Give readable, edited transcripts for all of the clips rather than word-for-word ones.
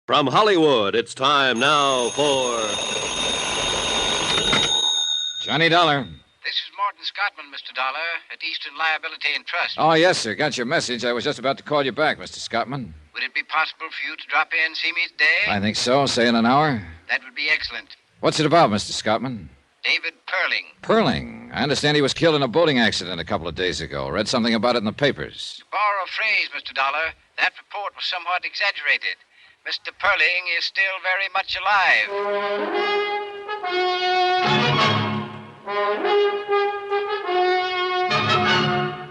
From Hollywood, it's time now for Johnny Dollar. This is Morton Scottman, Mr. Dollar, at Eastern Liability and Trust. Oh, yes, sir. Got your message. I was just about to call you back, Mr. Scottman. Would it be possible for you to drop in and see me today? I think so. Say in an hour. That would be excellent. What's it about, Mr. Scottman? David Perling. Perling. I understand he was killed in a boating accident a couple of days ago. Read something about it in the papers. To borrow a phrase, Mr. Dollar, that report was somewhat exaggerated. Mr. Perling is still very much alive.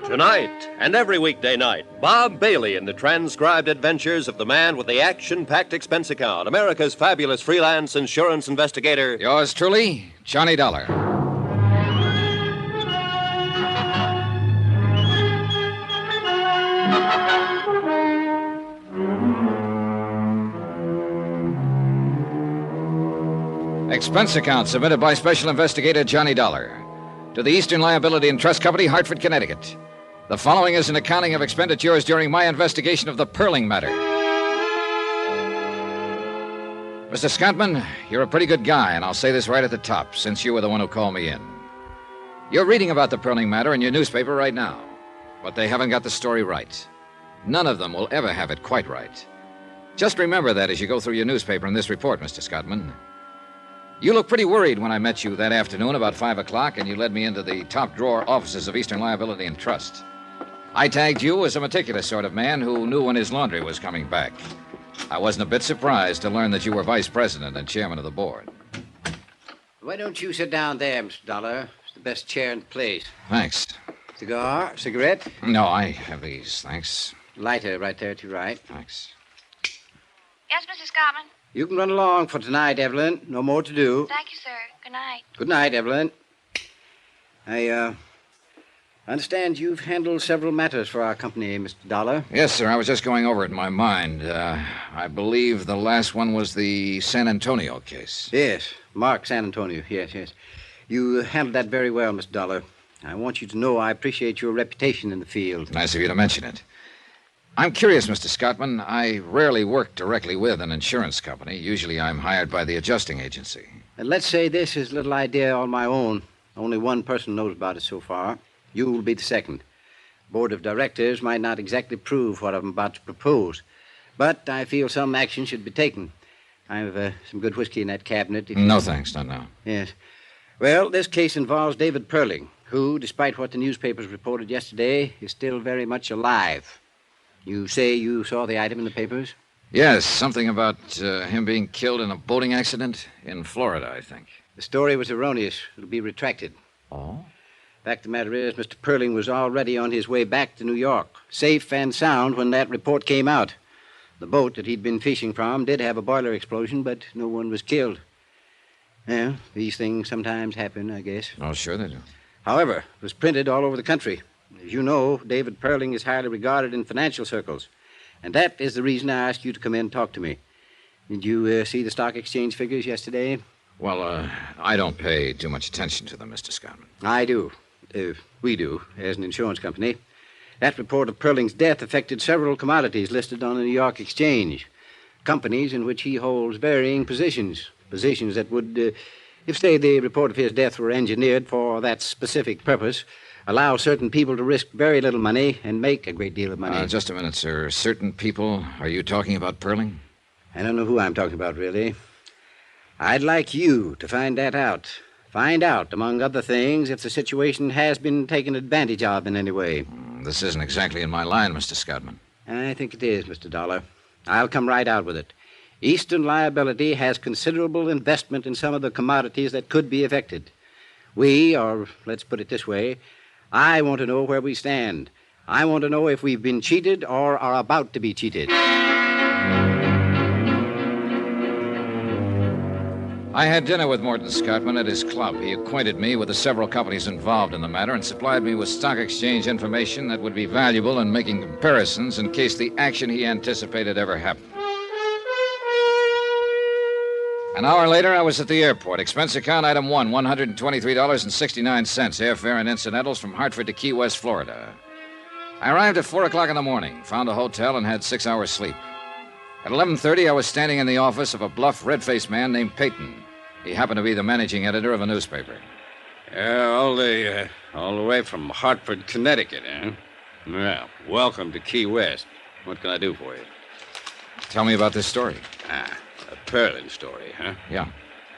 Tonight and every weekday night, Bob Bailey in the transcribed adventures of the man with the action-packed expense account, America's fabulous freelance insurance investigator. Yours truly, Johnny Dollar. Expense account submitted by Special Investigator Johnny Dollar to the Eastern Liability and Trust Company, Hartford, Connecticut. The following is an accounting of expenditures during my investigation of the Perling matter. Mr. Scottman, you're a pretty good guy, and I'll say this right at the top, since you were the one who called me in. You're reading about the Perling matter in your newspaper right now, but they haven't got the story right. None of them will ever have it quite right. Just remember that as you go through your newspaper in this report, Mr. Scottman. You looked pretty worried when I met you that afternoon about 5 o'clock, and you led me into the top-drawer offices of Eastern Liability and Trust. I tagged you as a meticulous sort of man who knew when his laundry was coming back. I wasn't a bit surprised to learn that you were vice president and chairman of the board. Why don't you sit down there, Mr. Dollar? It's the best chair in the place. Thanks. Cigar? Cigarette? No, I have these, thanks. Lighter right there at your right. Thanks. Yes, Mr. Scottman? You can run along for tonight, Evelyn. No more to do. Thank you, sir. Good night. Good night, Evelyn. I understand you've handled several matters for our company, Mr. Dollar. Yes, sir. I was just going over it in my mind. I believe the last one was the San Antonio case. Yes, Mark San Antonio. Yes. You handled that very well, Mr. Dollar. I want you to know I appreciate your reputation in the field. Nice of you to mention it. I'm curious, Mr. Scottman. I rarely work directly with an insurance company. Usually I'm hired by the adjusting agency. And let's say this is a little idea on my own. Only one person knows about it so far. You will be the second. Board of directors might not exactly approve what I'm about to propose, but I feel some action should be taken. I have some good whiskey in that cabinet. No, thanks. Not now. Yes. Well, this case involves David Perling, who, despite what the newspapers reported yesterday, is still very much alive. You say you saw the item in the papers? Yes, something about him being killed in a boating accident in Florida, I think. The story was erroneous. It'll be retracted. Oh? Fact of the matter is, Mr. Perling was already on his way back to New York, safe and sound when that report came out. The boat that he'd been fishing from did have a boiler explosion, but no one was killed. Well, these things sometimes happen, I guess. Oh, sure they do. However, it was printed all over the country. As you know, David Perling is highly regarded in financial circles, and that is the reason I asked you to come in and talk to me. Did you see the stock exchange figures yesterday? Well, I don't pay too much attention to them, Mr. Scottman. I do. We do, as an insurance company. That report of Perling's death affected several commodities listed on the New York Exchange. Companies in which he holds varying positions. Positions that would, if, say, the report of his death were engineered for that specific purpose, allow certain people to risk very little money and make a great deal of money. Just a minute, sir. Certain people? Are you talking about Perling? I don't know who I'm talking about, really. I'd like you to find that out. Find out, among other things, if the situation has been taken advantage of in any way. This isn't exactly in my line, Mr. Scottman. I think it is, Mr. Dollar. I'll come right out with it. Eastern Liability has considerable investment in some of the commodities that could be affected. We, or let's put it this way, I want to know where we stand. I want to know if we've been cheated or are about to be cheated. I had dinner with Morton Scottman at his club. He acquainted me with the several companies involved in the matter and supplied me with stock exchange information that would be valuable in making comparisons in case the action he anticipated ever happened. An hour later, I was at the airport. Expense account item 1, $123.69, airfare and incidentals from Hartford to Key West, Florida. I arrived at 4 o'clock in the morning, found a hotel, and had 6 hours sleep. At 11:30, I was standing in the office of a bluff, red-faced man named Peyton. He happened to be the managing editor of a newspaper. Yeah, all the way from Hartford, Connecticut, eh? Well, welcome to Key West. What can I do for you? Tell me about this story. A Perlin story, huh? Yeah.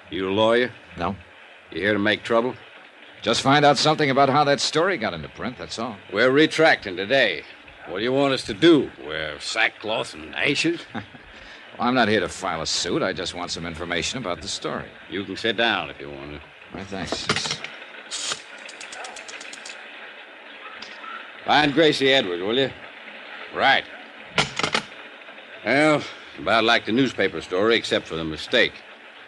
You a lawyer? No? You here to make trouble? Just find out something about how that story got into print, that's all. We're retracting today. What do you want us to do? Wear sackcloth and ashes? Well, I'm not here to file a suit. I just want some information about the story. You can sit down if you want to. All right, thanks. Find Gracie Edwards, will you? Right. Well, about like the newspaper story, except for the mistake.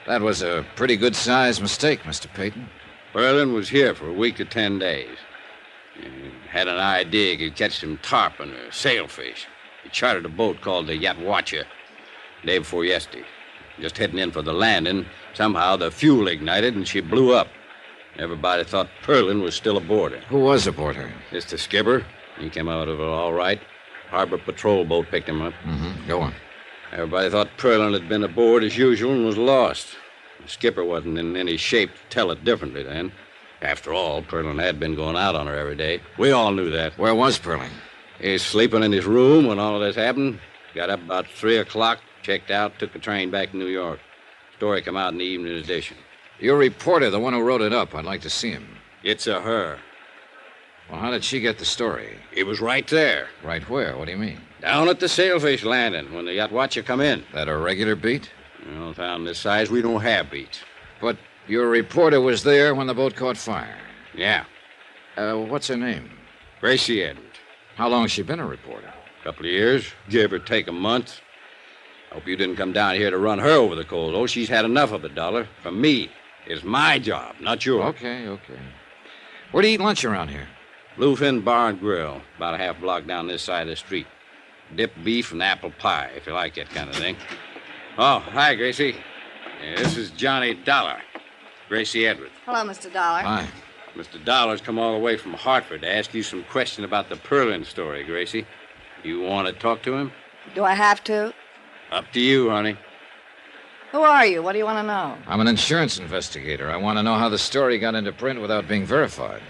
That was a pretty good-sized mistake, Mr. Peyton. Perlin was here for a week to 10 days. He had an idea he could catch some tarpon or sailfish. He chartered a boat called the Yatwacha day before yesterday. Just heading in for the landing, somehow the fuel ignited and she blew up. Everybody thought Perlin was still aboard her. Who was aboard her? It's the skipper. He came out of it all right. Harbor patrol boat picked him up. Go on. Everybody thought Perlin had been aboard as usual and was lost. The skipper wasn't in any shape to tell it differently then. After all, Perlin had been going out on her every day. We all knew that. Where was Perlin? He's sleeping in his room when all of this happened. Got up about 3 o'clock, checked out, took a train back to New York. Story come out in the evening edition. Your reporter, the one who wrote it up. I'd like to see him. It's a her. Well, how did she get the story? He was right there. Right where? What do you mean? Down at the sailfish landing when the Yatwacha come in. That a regular beat? Well, town this size, we don't have beats. But your reporter was there when the boat caught fire. Yeah. What's her name? Gracie Edwards. How long's she been a reporter? Couple of years, give or take a month. Hope you didn't come down here to run her over the coals. Oh, she's had enough of it, Dollar. From me. It's my job, not yours. Okay. Where do you eat lunch around here? Bluefin Bar and Grill, about a half block down this side of the street. Dipped beef and apple pie, if you like that kind of thing. Oh, hi, Gracie. Yeah, this is Johnny Dollar. Gracie Edwards. Hello, Mr. Dollar. Hi. Mr. Dollar's come all the way from Hartford to ask you some question about the Perlin story, Gracie. You want to talk to him? Do I have to? Up to you, honey. Who are you? What do you want to know? I'm an insurance investigator. I want to know how the story got into print without being verified.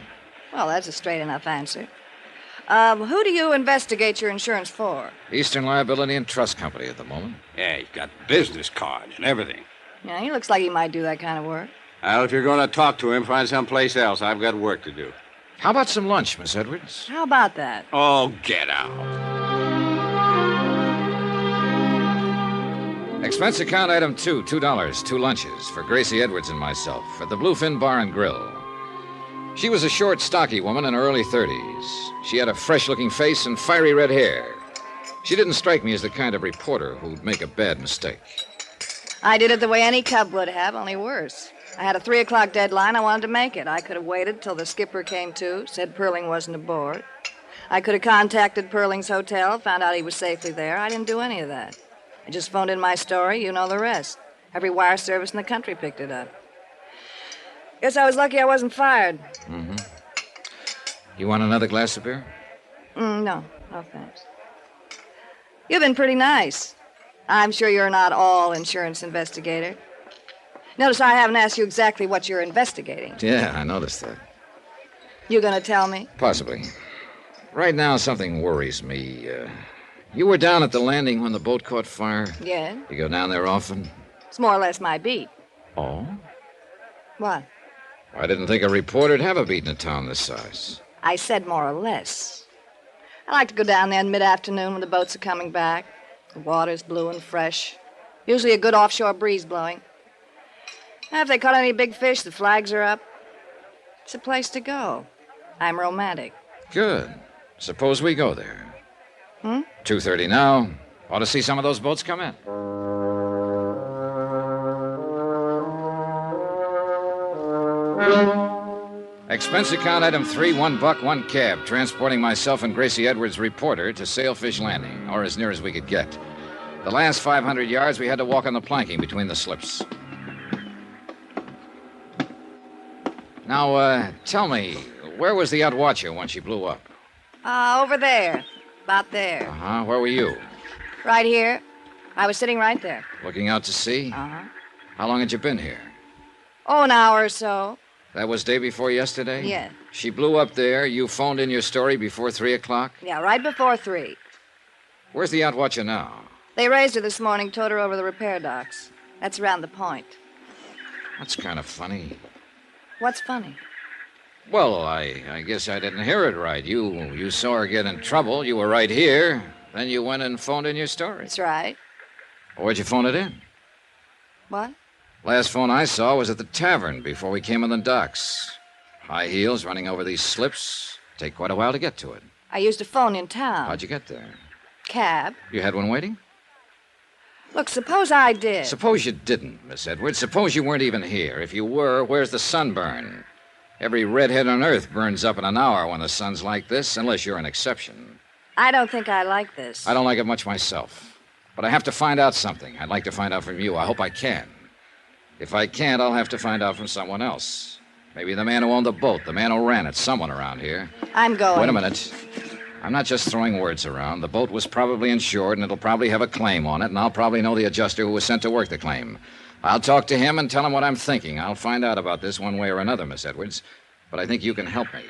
Well, that's a straight enough answer. Who do you investigate your insurance for? Eastern Liability and Trust Company at the moment. Yeah, he's got business cards and everything. Yeah, he looks like he might do that kind of work. Well, if you're going to talk to him, find someplace else. I've got work to do. How about some lunch, Miss Edwards? How about that? Oh, get out. Expense account item 2, $2, 2 lunches for Gracie Edwards and myself at the Bluefin Bar and Grill. She was a short, stocky woman in her early 30s. She had a fresh-looking face and fiery red hair. She didn't strike me as the kind of reporter who'd make a bad mistake. I did it the way any cub would have, only worse. I had a 3 o'clock deadline. I wanted to make it. I could have waited till the skipper came to, said Perling wasn't aboard. I could have contacted Perling's hotel, found out he was safely there. I didn't do any of that. I just phoned in my story. You know the rest. Every wire service in the country picked it up. Guess I was lucky I wasn't fired. You want another glass of beer? No, thanks. You've been pretty nice. I'm sure you're not all insurance investigator. Notice I haven't asked you exactly what you're investigating. Yeah, I noticed that. You gonna tell me? Possibly. Right now, something worries me. You were down at the landing when the boat caught fire? Yeah. You go down there often? It's more or less my beat. Oh? What? I didn't think a reporter'd have a beat in a town this size. I said more or less. I like to go down there in mid-afternoon when the boats are coming back. The water's blue and fresh. Usually a good offshore breeze blowing. And if they caught any big fish, the flags are up. It's a place to go. I'm romantic. Good. Suppose we go there. 2:30 now. Ought to see some of those boats come in. Expense account item 3, $1, 1 cab, transporting myself and Gracie Edwards, reporter, to Sailfish Landing, or as near as we could get. The last 500 yards, we had to walk on the planking between the slips. Now, tell me, where was the Yatwacha when she blew up? Over there. About there. Where were you? Right here. I was sitting right there. Looking out to sea? Uh-huh. How long had you been here? Oh, an hour or so. That was day before yesterday? Yeah. She blew up there. You phoned in your story before 3 o'clock? Yeah, right before 3. Where's the yacht watcher now? They raised her this morning, towed her over the repair docks. That's around the point. That's kind of funny. What's funny? Well, I guess I didn't hear it right. You saw her get in trouble. You were right here. Then you went and phoned in your story. That's right. Where'd you phone it in? What? Last phone I saw was at the tavern before we came on the docks. High heels running over these slips. Take quite a while to get to it. I used a phone in town. How'd you get there? Cab. You had one waiting? Look, suppose I did. Suppose you didn't, Miss Edwards. Suppose you weren't even here. If you were, where's the sunburn? Every redhead on earth burns up in an hour when the sun's like this, unless you're an exception. I don't think I like this. I don't like it much myself. But I have to find out something. I'd like to find out from you. I hope I can. If I can't, I'll have to find out from someone else. Maybe the man who owned the boat, the man who ran it, someone around here. I'm going. Wait a minute. I'm not just throwing words around. The boat was probably insured, and it'll probably have a claim on it, and I'll probably know the adjuster who was sent to work the claim. I'll talk to him and tell him what I'm thinking. I'll find out about this one way or another, Miss Edwards. But I think you can help me.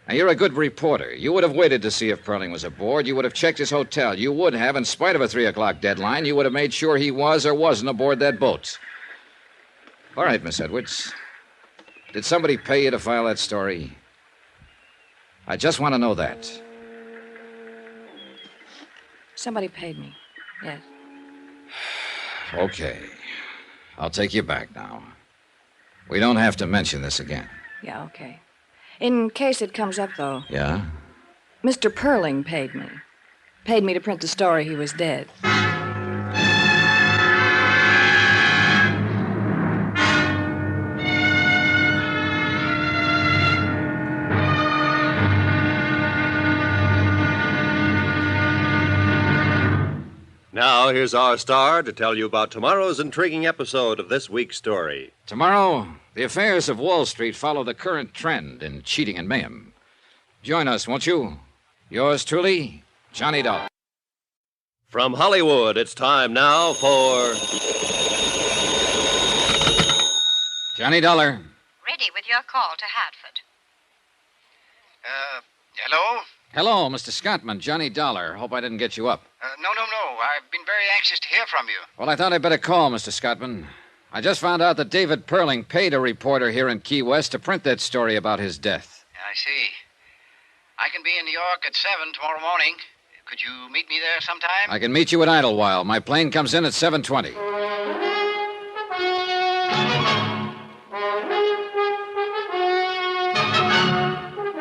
Now, you're a good reporter. You would have waited to see if Perling was aboard. You would have checked his hotel. You would have, in spite of a 3 o'clock deadline, you would have made sure he was or wasn't aboard that boat. All right, Miss Edwards. Did somebody pay you to file that story? I just want to know that. Somebody paid me. Yes. Okay. I'll take you back now. We don't have to mention this again. Yeah, okay. In case it comes up, though. Yeah? Mr. Perling paid me. Paid me to print the story he was dead. Now, here's our star to tell you about tomorrow's intriguing episode of this week's story. Tomorrow, the affairs of Wall Street follow the current trend in cheating and mayhem. Join us, won't you? Yours truly, Johnny Dollar. From Hollywood, it's time now for... Johnny Dollar. Ready with your call to Hartford. Hello? Hello, Mr. Scottman, Johnny Dollar. Hope I didn't get you up. No. I've been very anxious to hear from you. Well, I thought I'd better call, Mr. Scottman. I just found out that David Perling paid a reporter here in Key West to print that story about his death. I see. I can be in New York at 7 tomorrow morning. Could you meet me there sometime? I can meet you at Idlewild. My plane comes in at 7:20.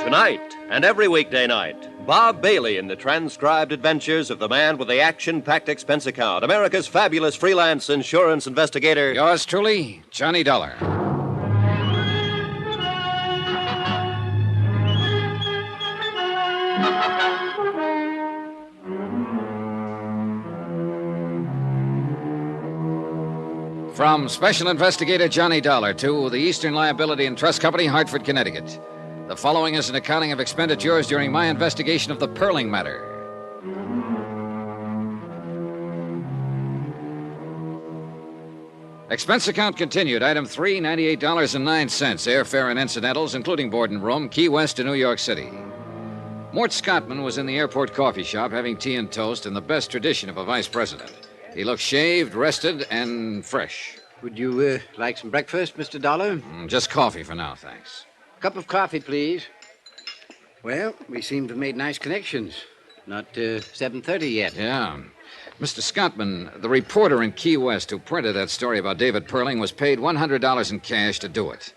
Tonight and every weekday night, Bob Bailey in the transcribed adventures of the man with the action-packed expense account, America's fabulous freelance insurance investigator. Yours truly, Johnny Dollar. From Special Investigator Johnny Dollar to the Eastern Liability and Trust Company, Hartford, Connecticut. The following is an accounting of expenditures during my investigation of the Perling matter. Expense account continued. Item 3, $98.09. Airfare and incidentals, including board and room, Key West to New York City. Mort Scottman was in the airport coffee shop having tea and toast in the best tradition of a vice president. He looked shaved, rested, and fresh. Would you like some breakfast, Mr. Dollar? Just coffee for now, thanks. Cup of coffee, please. Well, we seem to have made nice connections. Not 7:30 yet. Yeah. Mr. Scottman, the reporter in Key West who printed that story about David Perling was paid $100 in cash to do it.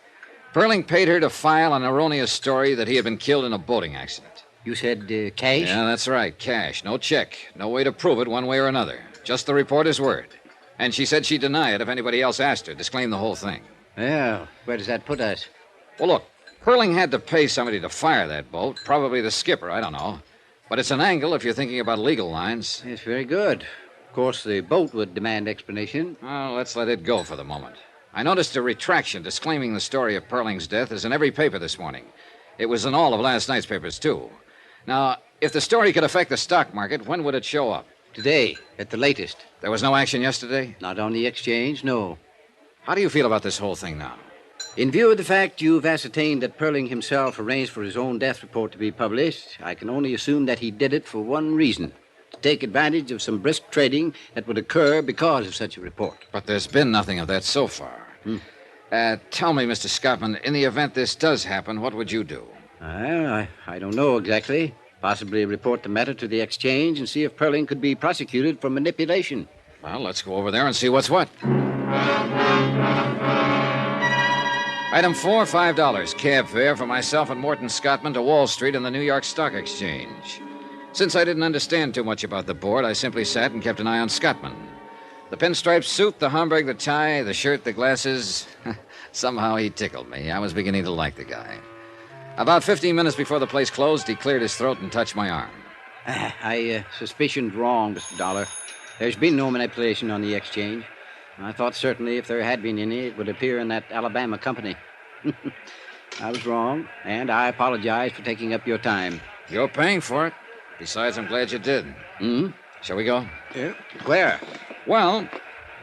Perling paid her to file an erroneous story that he had been killed in a boating accident. You said cash? Yeah, that's right. Cash. No check. No way to prove it one way or another. Just the reporter's word. And she said she'd deny it if anybody else asked her. Disclaim the whole thing. Well, where does that put us? Well, look, Perling had to pay somebody to fire that boat. Probably the skipper, I don't know. But it's an angle if you're thinking about legal lines. Yes, very good. Of course, the boat would demand explanation. Well, let's let it go for the moment. I noticed a retraction disclaiming the story of Perling's death is in every paper this morning. It was in all of last night's papers, too. Now, if the story could affect the stock market, when would it show up? Today, at the latest. There was no action yesterday? Not on the exchange, no. How do you feel about this whole thing now? In view of the fact you've ascertained that Perling himself arranged for his own death report to be published, I can only assume that he did it for one reason: to take advantage of some brisk trading that would occur because of such a report. But there's been nothing of that so far. Tell me, Mr. Scottman, in the event this does happen, what would you do? Well, I don't know exactly. Possibly report the matter to the exchange and see if Perling could be prosecuted for manipulation. Well, let's go over there and see what's what. Item 4, $5. Cab fare for myself and Morton Scottman to Wall Street and the New York Stock Exchange. Since I didn't understand too much about the board, I simply sat and kept an eye on Scottman. The pinstripe suit, the Homburg, the tie, the shirt, the glasses. Somehow he tickled me. I was beginning to like the guy. About 15 minutes before the place closed, he cleared his throat and touched my arm. I suspicioned wrong, Mr. Dollar. There's been no manipulation on the exchange. I thought certainly if there had been any, it would appear in that Alabama company. I was wrong, and I apologize for taking up your time. You're paying for it. Besides, I'm glad you did. Shall we go? Yeah. Where? Well,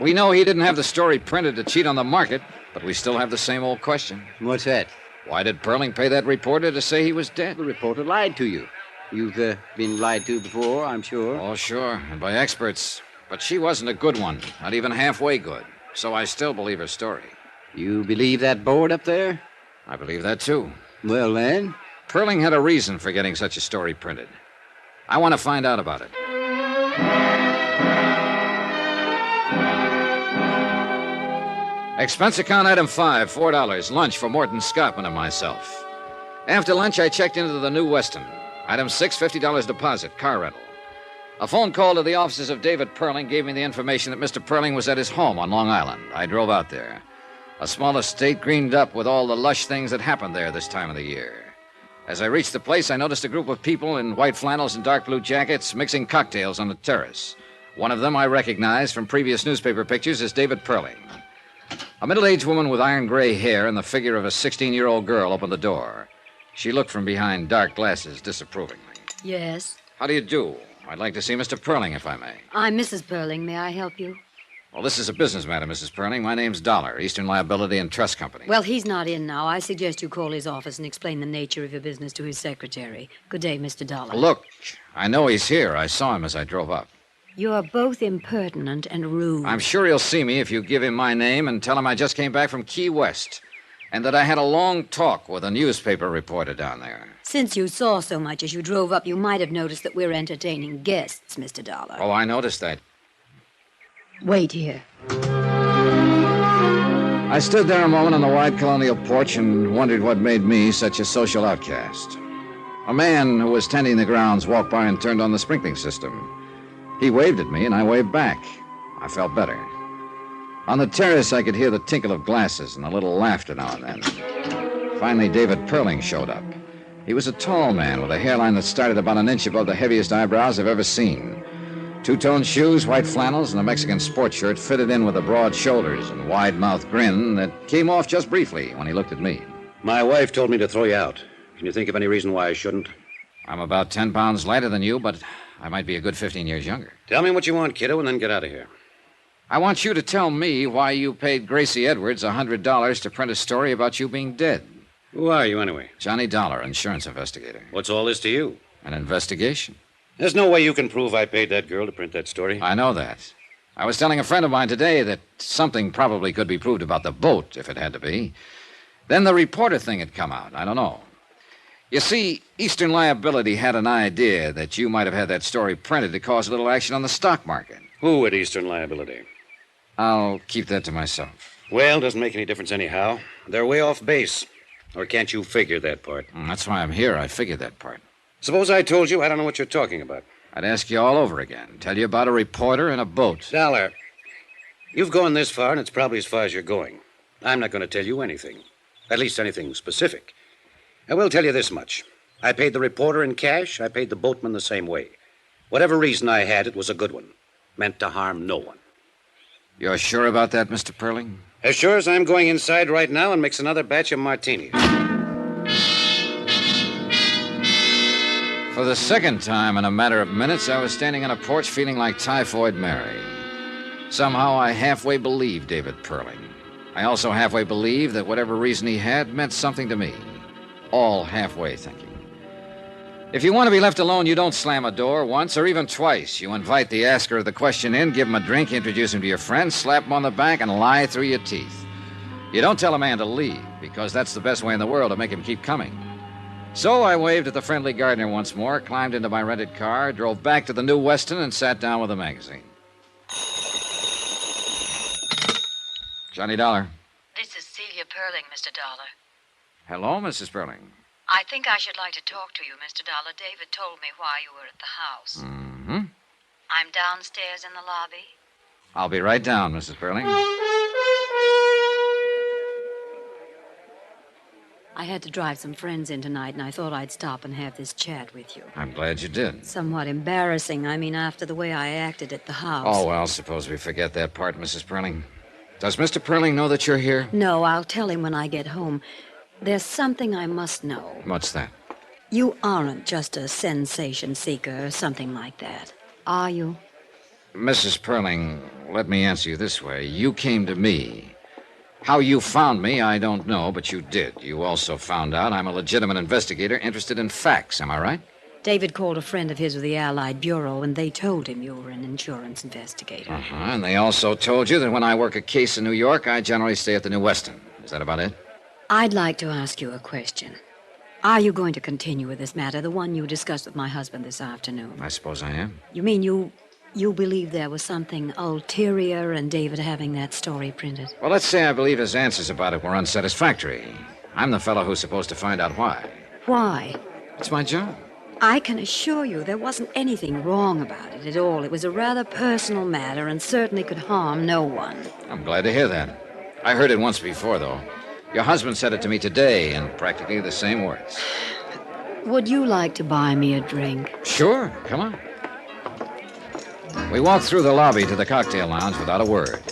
we know he didn't have the story printed to cheat on the market, but we still have the same old question. What's that? Why did Perling pay that reporter to say he was dead? The reporter lied to you. You've been lied to before, I'm sure. Oh, sure, and by experts. But she wasn't a good one, not even halfway good. So I still believe her story. You believe that board up there? I believe that, too. Well, then. Perling had a reason for getting such a story printed. I want to find out about it. Expense account item 5, $4. Lunch for Morton Scottman and myself. After lunch, I checked into the New Weston. Item 6, $50 deposit, car rental. A phone call to the offices of David Perling gave me the information that Mr. Perling was at his home on Long Island. I drove out there. A small estate greened up with all the lush things that happened there this time of the year. As I reached the place, I noticed a group of people in white flannels and dark blue jackets mixing cocktails on the terrace. One of them I recognized from previous newspaper pictures as David Perling. A middle-aged woman with iron gray hair and the figure of a 16-year-old girl opened the door. She looked from behind dark glasses disapprovingly. Yes? How do you do? I'd like to see Mr. Perling, if I may. I'm Mrs. Perling. May I help you? Well, this is a business matter, Mrs. Perling. My name's Dollar, Eastern Liability and Trust Company. Well, he's not in now. I suggest you call his office and explain the nature of your business to his secretary. Good day, Mr. Dollar. Look, I know he's here. I saw him as I drove up. You're both impertinent and rude. I'm sure he'll see me if you give him my name and tell him I just came back from Key West and that I had a long talk with a newspaper reporter down there. Since you saw so much as you drove up, you might have noticed that we're entertaining guests, Mr. Dollar. Oh, I noticed that. Wait here. I stood there a moment on the wide colonial porch and wondered what made me such a social outcast. A man who was tending the grounds walked by and turned on the sprinkling system. He waved at me, and I waved back. I felt better. On the terrace, I could hear the tinkle of glasses and a little laughter now and then. Finally, David Perling showed up. He was a tall man with a hairline that started about an inch above the heaviest eyebrows I've ever seen. Two-tone shoes, white flannels, and a Mexican sports shirt fitted in with the broad shoulders and wide-mouthed grin that came off just briefly when he looked at me. My wife told me to throw you out. Can you think of any reason why I shouldn't? I'm about 10 pounds lighter than you, but I might be a good 15 years younger. Tell me what you want, kiddo, and then get out of here. I want you to tell me why you paid Gracie Edwards $100 to print a story about you being dead. Who are you, anyway? Johnny Dollar, insurance investigator. What's all this to you? An investigation. There's no way you can prove I paid that girl to print that story. I know that. I was telling a friend of mine today that something probably could be proved about the boat, if it had to be. Then the reporter thing had come out. I don't know. You see, Eastern Liability had an idea that you might have had that story printed to cause a little action on the stock market. Who at Eastern Liability? I'll keep that to myself. Well, doesn't make any difference anyhow. They're way off base. Or can't you figure that part? That's why I'm here. I figured that part. Suppose I told you I don't know what you're talking about. I'd ask you all over again. Tell you about a reporter and a boat. Dollar, you've gone this far, and it's probably as far as you're going. I'm not going to tell you anything. At least anything specific. I will tell you this much. I paid the reporter in cash. I paid the boatman the same way. Whatever reason I had, it was a good one. Meant to harm no one. You're sure about that, Mr. Perling? As sure as I'm going inside right now and mix another batch of martinis. For the second time in a matter of minutes, I was standing on a porch feeling like Typhoid Mary. Somehow I halfway believed David Perling. I also halfway believed that whatever reason he had meant something to me. All halfway thinking. If you want to be left alone, you don't slam a door once or even twice. You invite the asker of the question in, give him a drink, introduce him to your friends, slap him on the back, and lie through your teeth. You don't tell a man to leave, because that's the best way in the world to make him keep coming. So I waved at the friendly gardener once more, climbed into my rented car, drove back to the New Weston, and sat down with a magazine. Johnny Dollar. This is Celia Perling, Mr. Dollar. Hello, Mrs. Perling. I think I should like to talk to you, Mr. Dollar. David told me why you were at the house. Mm-hmm. I'm downstairs in the lobby. I'll be right down, Mrs. Perling. I had to drive some friends in tonight, and I thought I'd stop and have this chat with you. I'm glad you did. Somewhat embarrassing, after the way I acted at the house. Oh, well, suppose we forget that part, Mrs. Perling. Does Mr. Perling know that you're here? No, I'll tell him when I get home. There's something I must know. What's that? You aren't just a sensation seeker or something like that, are you? Mrs. Perling, let me answer you this way. You came to me. How you found me, I don't know, but you did. You also found out I'm a legitimate investigator interested in facts, am I right? David called a friend of his with the Allied Bureau, and they told him you were an insurance investigator. Uh-huh, and they also told you that when I work a case in New York, I generally stay at the New Weston. Is that about it? I'd like to ask you a question. Are you going to continue with this matter, the one you discussed with my husband this afternoon? I suppose I am. You mean you believe there was something ulterior in David having that story printed? Well, let's say I believe his answers about it were unsatisfactory. I'm the fellow who's supposed to find out why. Why? It's my job. I can assure you there wasn't anything wrong about it at all. It was a rather personal matter and certainly could harm no one. I'm glad to hear that. I heard it once before, though. Your husband said it to me today in practically the same words. Would you like to buy me a drink? Sure, come on. We walked through the lobby to the cocktail lounge without a word.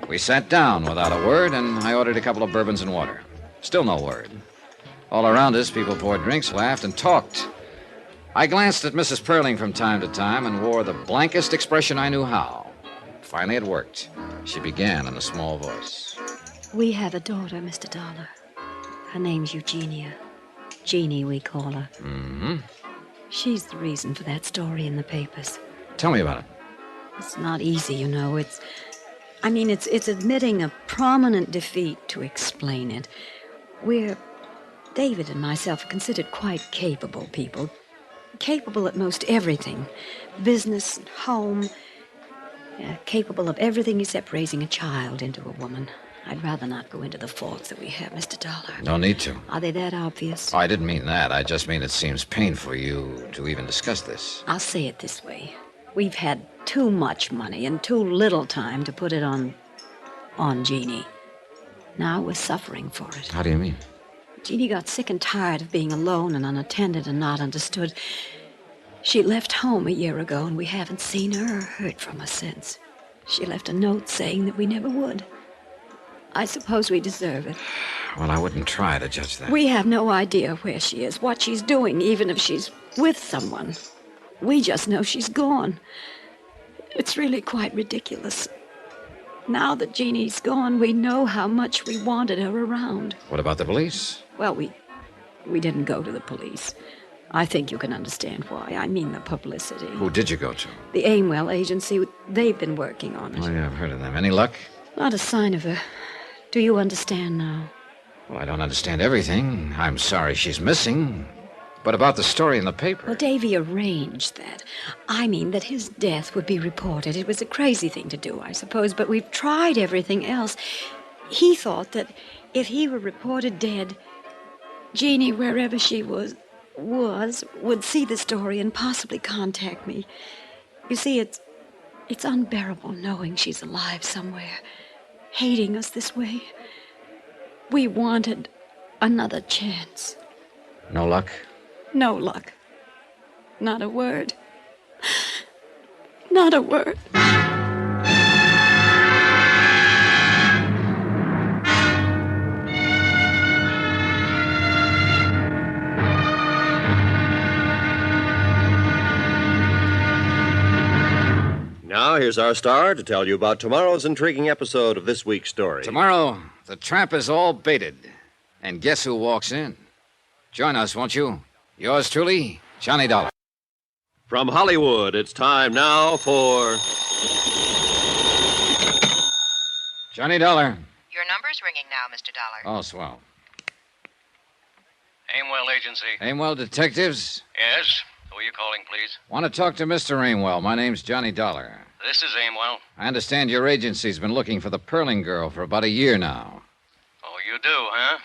We sat down without a word, and I ordered a couple of bourbons and water. Still no word. All around us, people poured drinks, laughed, and talked. I glanced at Mrs. Perling from time to time and wore the blankest expression I knew how. Finally, it worked. She began in a small voice. We have a daughter, Mr. Dollar. Her name's Eugenia. Jeannie, we call her. Mm-hmm. She's the reason for that story in the papers. Tell me about it. It's not easy, you know. It's admitting a prominent defeat to explain it. David and myself are considered quite capable people. Capable at most everything. Business, home. Capable of everything except raising a child into a woman. I'd rather not go into the faults that we have, Mr. Dollar. No need to. Are they that obvious? Oh, I didn't mean that. I just mean it seems painful for you to even discuss this. I'll say it this way. We've had too much money and too little time to put it on Jeannie. Now we're suffering for it. How do you mean? Jeannie got sick and tired of being alone and unattended and not understood. She left home a year ago, and we haven't seen her or heard from her since. She left a note saying that we never would. I suppose we deserve it. Well, I wouldn't try to judge that. We have no idea where she is, what she's doing, even if she's with someone. We just know she's gone. It's really quite ridiculous. Now that Jeannie's gone, we know how much we wanted her around. What about the police? Well, we didn't go to the police. I think you can understand why. I mean the publicity. Who did you go to? The Aimwell agency. They've been working on it. Oh, yeah, I've heard of them. Any luck? Not a sign of her. Do you understand now? Well, I don't understand everything. I'm sorry she's missing. But about the story in the paper... Well, Davy arranged that. I mean that his death would be reported. It was a crazy thing to do, I suppose, but we've tried everything else. He thought that if he were reported dead, Jeannie, wherever she was, would see the story and possibly contact me. You see, it's unbearable knowing she's alive somewhere, hating us this way. We wanted another chance. No luck? No luck. Not a word. Not a word. now, here's our star to tell you about tomorrow's intriguing episode of this week's story. Tomorrow, the trap is all baited. And guess who walks in? Join us, won't you? Yours truly, Johnny Dollar. From Hollywood, it's time now for... Johnny Dollar. Your number's ringing now, Mr. Dollar. Oh, swell. Aimwell Agency. Aimwell Detectives? Yes? Who are you calling, please? Want to talk to Mr. Aimwell. My name's Johnny Dollar. This is Aimwell. I understand your agency's been looking for the Perling girl for about a year now. Oh, you do, huh?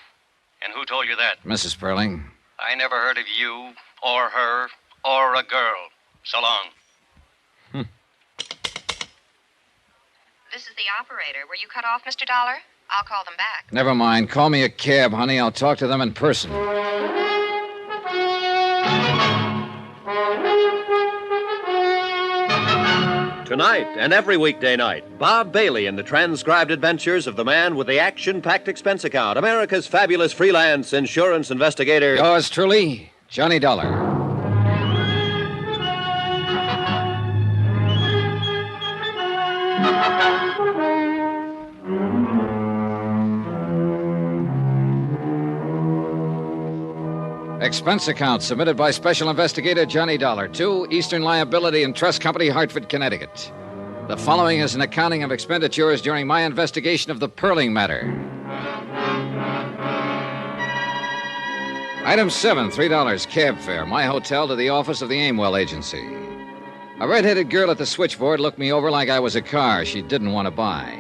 And who told you that? Mrs. Perling. I never heard of you, or her, or a girl. So long. This is the operator. Were you cut off, Mr. Dollar? I'll call them back. Never mind. Call me a cab, honey. I'll talk to them in person. Tonight and every weekday night, Bob Bailey in the transcribed adventures of the man with the action-packed expense account, America's fabulous freelance insurance investigator. Yours truly, Johnny Dollar. Expense account submitted by Special Investigator Johnny Dollar to Eastern Liability and Trust Company, Hartford, Connecticut. The following is an accounting of expenditures during my investigation of the Perling matter. Item 7, $3 cab fare, my hotel to the office of the Aimwell Agency. A red-headed girl at the switchboard looked me over like I was a car she didn't want to buy.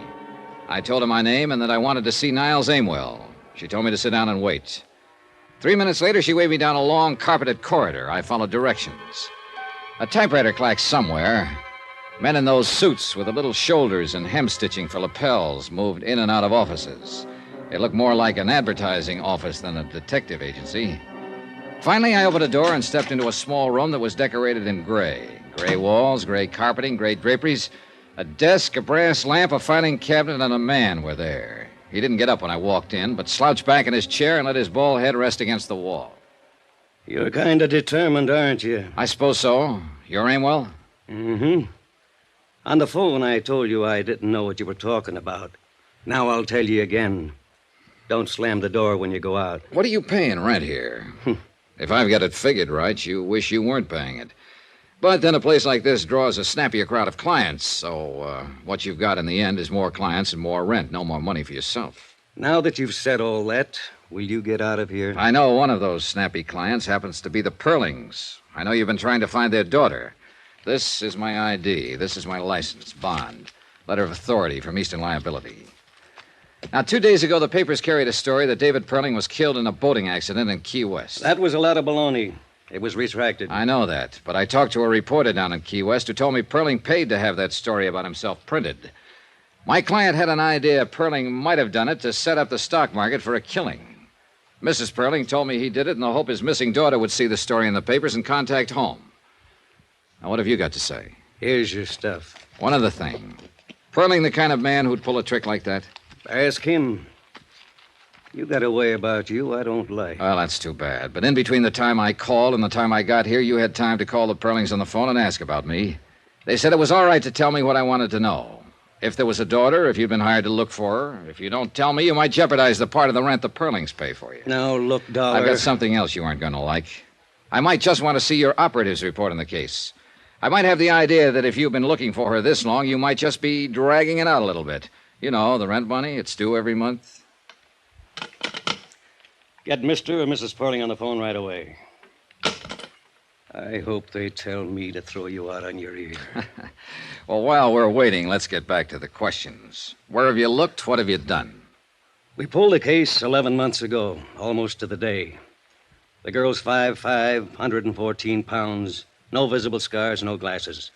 I told her my name and that I wanted to see Niles Aimwell. She told me to sit down and wait. 3 minutes later, she waved me down a long, carpeted corridor. I followed directions. A typewriter clacked somewhere. Men in those suits with the little shoulders and hem stitching for lapels moved in and out of offices. It looked more like an advertising office than a detective agency. Finally, I opened a door and stepped into a small room that was decorated in gray. Gray walls, gray carpeting, gray draperies. A desk, a brass lamp, a filing cabinet, and a man were there. He didn't get up when I walked in, but slouched back in his chair and let his bald head rest against the wall. You're kind of determined, aren't you? I suppose so. You're Aimwell? Mm-hmm. On the phone, I told you I didn't know what you were talking about. Now I'll tell you again. Don't slam the door when you go out. What are you paying rent here? If I've got it figured right, you wish you weren't paying it. But then a place like this draws a snappier crowd of clients, so what you've got in the end is more clients and more rent, no more money for yourself. Now that you've said all that, will you get out of here? I know one of those snappy clients happens to be the Perlings. I know you've been trying to find their daughter. This is my ID. This is my license, bond, letter of authority from Eastern Liability. Now, 2 days ago, the papers carried a story that David Perling was killed in a boating accident in Key West. That was a lot of baloney. It was retracted. I know that, but I talked to a reporter down in Key West who told me Perling paid to have that story about himself printed. My client had an idea Perling might have done it to set up the stock market for a killing. Mrs. Perling told me he did it in the hope his missing daughter would see the story in the papers and contact home. Now, what have you got to say? Here's your stuff. One other thing. Perling the kind of man who'd pull a trick like that? Ask him. You got a way about you I don't like. Well, that's too bad. But in between the time I called and the time I got here, you had time to call the Perlings on the phone and ask about me. They said it was all right to tell me what I wanted to know. If there was a daughter, if you'd been hired to look for her. If you don't tell me, you might jeopardize the part of the rent the Perlings pay for you. Now, look, Dollar. I've got something else you aren't going to like. I might just want to see your operatives report on the case. I might have the idea that if you've been looking for her this long, you might just be dragging it out a little bit. You know, the rent money, it's due every month. Get Mr. or Mrs. Perling on the phone right away. I hope they tell me to throw you out on your ear. Well, while we're waiting, let's get back to the questions. Where have you looked? What have you done? We pulled the case 11 months ago, almost to the day. The girl's 5'5", 114 pounds, no visible scars, no glasses.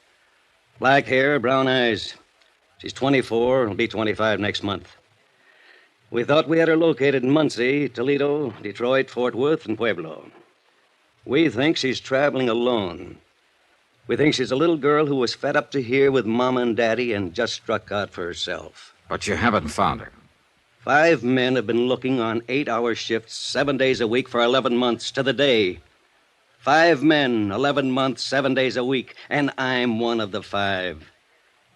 Black hair, brown eyes. She's 24, will be 25 next month. We thought we had her located in Muncie, Toledo, Detroit, Fort Worth, and Pueblo. We think she's traveling alone. We think she's a little girl who was fed up to here with Mama and Daddy and just struck out for herself. But you haven't found her. 5 men have been looking on 8-hour shifts, 7 days a week for 11 months to the day. 5 men, 11 months, 7 days a week, and I'm one of the 5.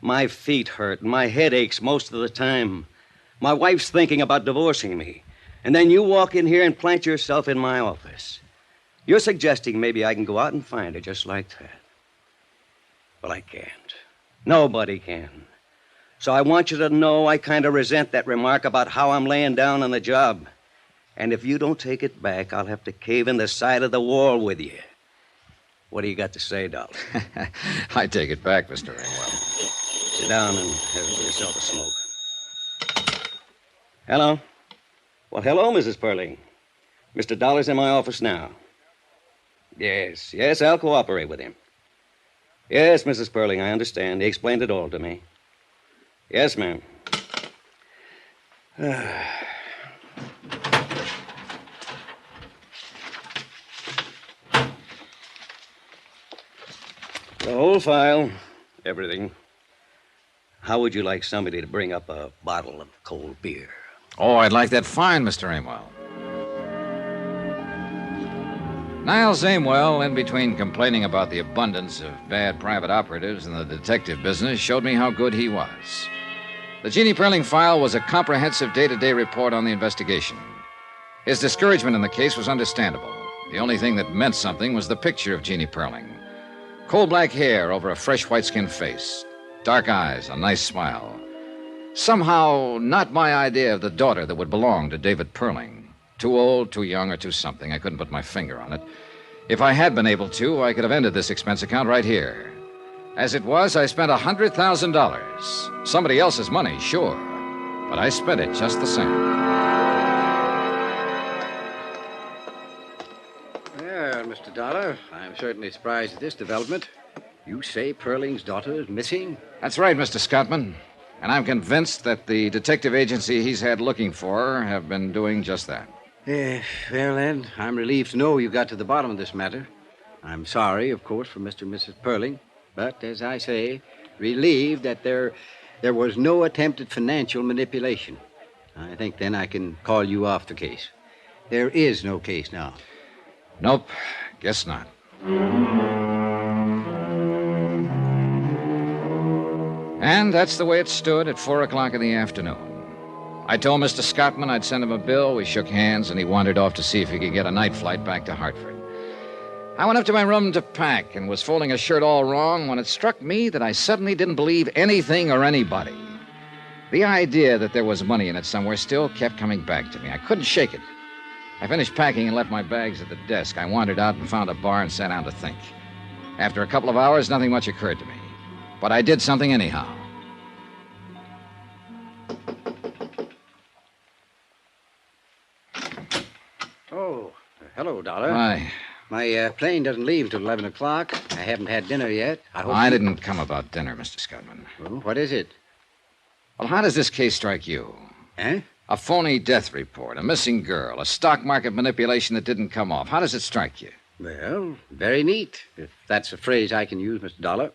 My feet hurt and my head aches most of the time. My wife's thinking about divorcing me. And then you walk in here and plant yourself in my office. You're suggesting maybe I can go out and find her just like that. Well, I can't. Nobody can. So I want you to know I kind of resent that remark about how I'm laying down on the job. And if you don't take it back, I'll have to cave in the side of the wall with you. What do you got to say, Dollar? I take it back, Mr. Ringwell. Sit down and have yourself a smoke. Hello? Well, hello, Mrs. Perling. Mr. Dollar's in my office now. Yes, I'll cooperate with him. Yes, Mrs. Perling, I understand. He explained it all to me. Yes, ma'am. The whole file, everything. How would you like somebody to bring up a bottle of cold beer? Oh, I'd like that fine, Mr. Amwell. Niles Amwell, in between complaining about the abundance of bad private operatives in the detective business, showed me how good he was. The Jeannie Perling file was a comprehensive day-to-day report on the investigation. His discouragement in the case was understandable. The only thing that meant something was the picture of Jeannie Perling. Coal-black hair over a fresh white-skinned face. Dark eyes, a nice smile. Somehow, not my idea of the daughter that would belong to David Perling. Too old, too young, or too something. I couldn't put my finger on it. If I had been able to, I could have ended this expense account right here. As it was, I spent $100,000. Somebody else's money, sure. But I spent it just the same. Well, Mr. Dollar, I'm certainly surprised at this development. You say Perling's daughter is missing? That's right, Mr. Scottman. And I'm convinced that the detective agency he's had looking for her have been doing just that. Well, then, I'm relieved to know you got to the bottom of this matter. I'm sorry, of course, for Mr. and Mrs. Perling. But, as I say, relieved that there was no attempted financial manipulation. I think then I can call you off the case. There is no case now. Nope, guess not. And that's the way it stood at 4 o'clock in the afternoon. I told Mr. Scottman I'd send him a bill. We shook hands, and he wandered off to see if he could get a night flight back to Hartford. I went up to my room to pack and was folding a shirt all wrong when it struck me that I suddenly didn't believe anything or anybody. The idea that there was money in it somewhere still kept coming back to me. I couldn't shake it. I finished packing and left my bags at the desk. I wandered out and found a bar and sat down to think. After a couple of hours, nothing much occurred to me. But I did something anyhow. Oh, hello, Dollar. Why? My plane doesn't leave until 11 o'clock. I haven't had dinner yet. I didn't come about dinner, Mr. Scottman. Well, what is it? Well, how does this case strike you? Eh? A phony death report, a missing girl, a stock market manipulation that didn't come off. How does it strike you? Well, very neat, if that's a phrase I can use, Mr. Dollar.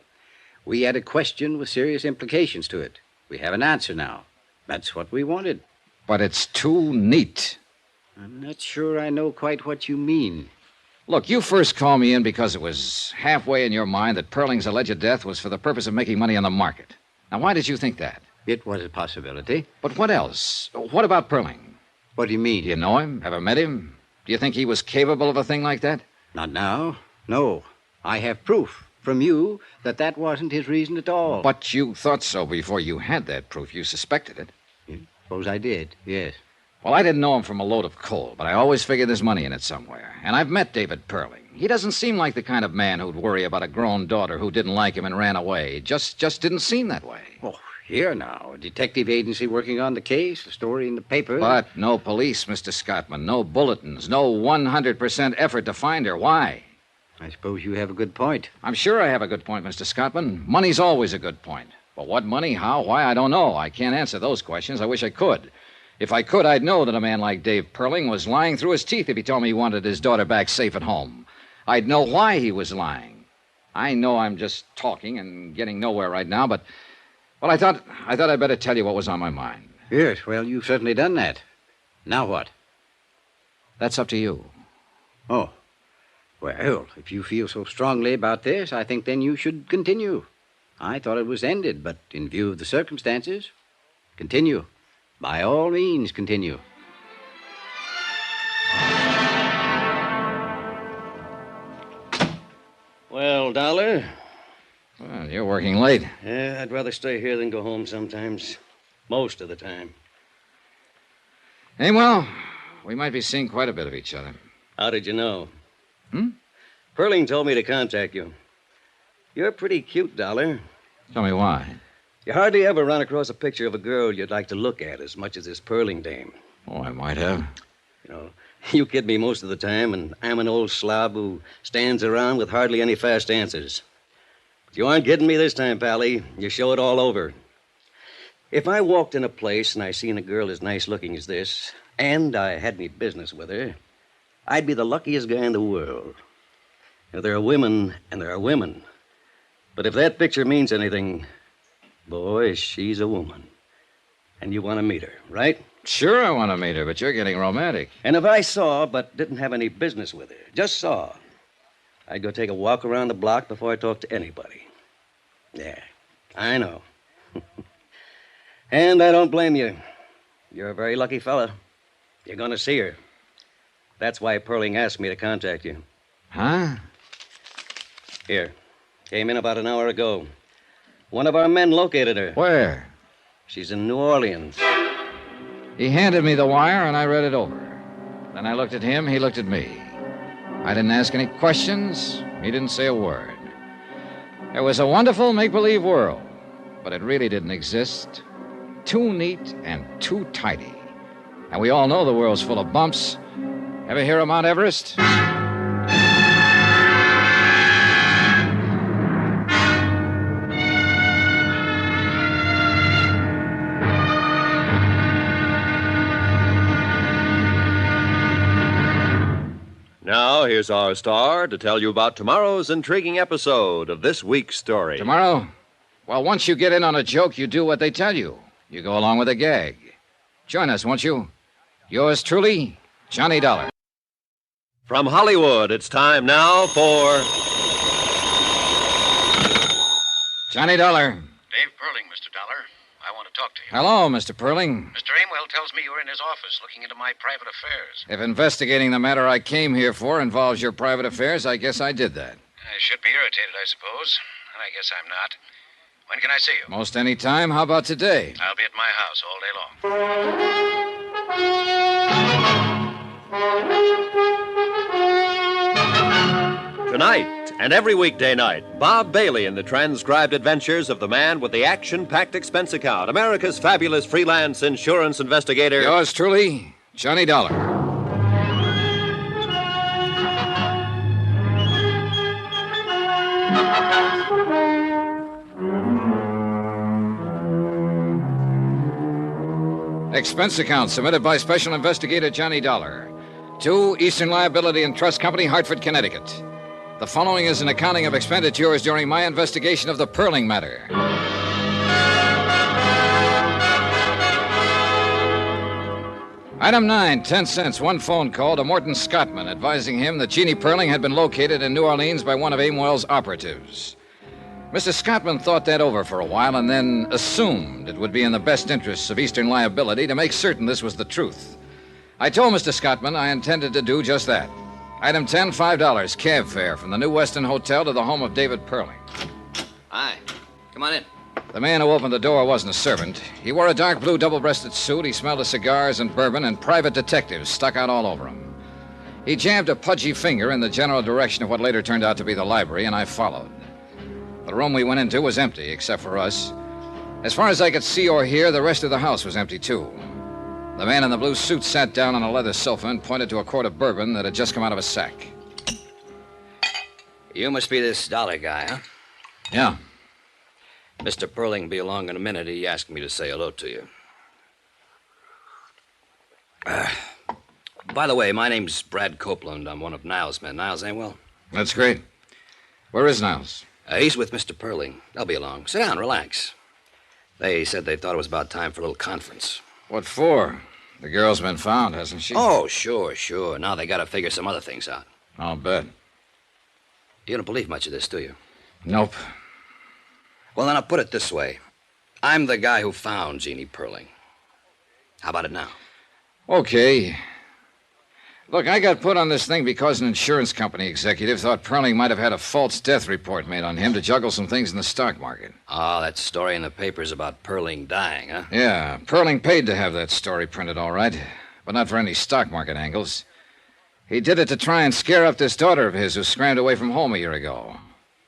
We had a question with serious implications to it. We have an answer now. That's what we wanted. But it's too neat. I'm not sure I know quite what you mean. Look, you first called me in because it was halfway in your mind that Perling's alleged death was for the purpose of making money on the market. Now, why did you think that? It was a possibility. But what else? What about Perling? What do you mean? Do you know him? Ever met him? Do you think he was capable of a thing like that? Not now. No. I have proof from you that wasn't his reason at all. But you thought so before you had that proof. You suspected it. Suppose I did, yes. Well, I didn't know him from a load of coal, but I always figured there's money in it somewhere. And I've met David Perling. He doesn't seem like the kind of man who'd worry about a grown daughter who didn't like him and ran away. Just didn't seem that way. Oh, here now. A detective agency working on the case, a story in the paper. But no police, Mr. Scottman. No bulletins. No 100% effort to find her. Why? I suppose you have a good point. I'm sure I have a good point, Mr. Scottman. Money's always a good point. But what money, how, why, I don't know. I can't answer those questions. I wish I could. If I could, I'd know that a man like Dave Perling was lying through his teeth if he told me he wanted his daughter back safe at home. I'd know why he was lying. I know I'm just talking and getting nowhere right now, but... Well, I thought I'd better tell you what was on my mind. Yes, well, you've certainly done that. Now what? That's up to you. Oh. Well, if you feel so strongly about this, I think then you should continue. I thought it was ended, but in view of the circumstances, continue. By all means, continue. Well, Dollar? Well, you're working late. Yeah, I'd rather stay here than go home sometimes. Most of the time. Hey, well, we might be seeing quite a bit of each other. How did you know? Hmm? Perling told me to contact you. You're pretty cute, Dollar. Tell me why. You hardly ever run across a picture of a girl you'd like to look at as much as this Perling dame. Oh, I might have. You know, you kid me most of the time, and I'm an old slob who stands around with hardly any fast answers. But you aren't kidding me this time, Pally. You show it all over. If I walked in a place and I seen a girl as nice looking as this, and I had any business with her, I'd be the luckiest guy in the world. Now, there are women and there are women. But if that picture means anything, boy, she's a woman. And you want to meet her, right? Sure I want to meet her, but you're getting romantic. And if I saw but didn't have any business with her, just saw, I'd go take a walk around the block before I talked to anybody. Yeah, I know. And I don't blame you. You're a very lucky fella. You're going to see her. That's why Perling asked me to contact you. Huh? Here. Came in about an hour ago. One of our men located her. Where? She's in New Orleans. He handed me the wire, and I read it over. Then I looked at him, he looked at me. I didn't ask any questions. He didn't say a word. It was a wonderful make-believe world, but it really didn't exist. Too neat and too tidy. And we all know the world's full of bumps. Ever hear of Mount Everest? Now, here's our star to tell you about tomorrow's intriguing episode of this week's story. Tomorrow? Well, once you get in on a joke, you do what they tell you. You go along with a gag. Join us, won't you? Yours truly, Johnny Dollar. From Hollywood, it's time now for... Johnny Dollar. Dave Perling, Mr. Dollar. I want to talk to you. Hello, Mr. Perling. Mr. Amwell tells me you're in his office looking into my private affairs. If investigating the matter I came here for involves your private affairs, I guess I did that. I should be irritated, I suppose. And I guess I'm not. When can I see you? Most any time. How about today? I'll be at my house all day long. Tonight and every weekday night, Bob Bailey in the transcribed adventures of the man with the action-packed expense account, America's fabulous freelance insurance investigator. Yours truly, Johnny Dollar. Expense account submitted by Special Investigator Johnny Dollar to Eastern Liability and Trust Company, Hartford, Connecticut. The following is an accounting of expenditures during my investigation of the Perling matter. Item 9, 10 cents, one phone call to Morton Scottman advising him that Jeannie Perling had been located in New Orleans by one of Amwell's operatives. Mr. Scottman thought that over for a while and then assumed it would be in the best interests of Eastern Liability to make certain this was the truth. I told Mr. Scottman I intended to do just that. Item 10, $5, cab fare from the New Weston Hotel to the home of David Perling. Hi. Come on in. The man who opened the door wasn't a servant. He wore a dark blue double-breasted suit. He smelled of cigars and bourbon, and private detectives stuck out all over him. He jabbed a pudgy finger in the general direction of what later turned out to be the library, and I followed. The room we went into was empty, except for us. As far as I could see or hear, the rest of the house was empty, too. The man in the blue suit sat down on a leather sofa and pointed to a quart of bourbon that had just come out of a sack. You must be this Dollar guy, huh? Yeah. Mr. Perling will be along in a minute. He asked me to say hello to you. By the way, my name's Brad Copeland. I'm one of Niles' men. Niles Amwell? That's great. Where is Niles? He's with Mr. Perling. They'll be along. Sit down, relax. They said they thought it was about time for a little conference. What for? The girl's been found, hasn't she? Oh, sure. Now they gotta figure some other things out. I'll bet. You don't believe much of this, do you? Nope. Well, then I'll put it this way. I'm the guy who found Jeannie Perling. How about it now? Okay. Look, I got put on this thing because an insurance company executive thought Perling might have had a false death report made on him to juggle some things in the stock market. Oh, that story in the papers about Perling dying, huh? Yeah, Perling paid to have that story printed, all right, but not for any stock market angles. He did it to try and scare up this daughter of his who scrammed away from home a year ago.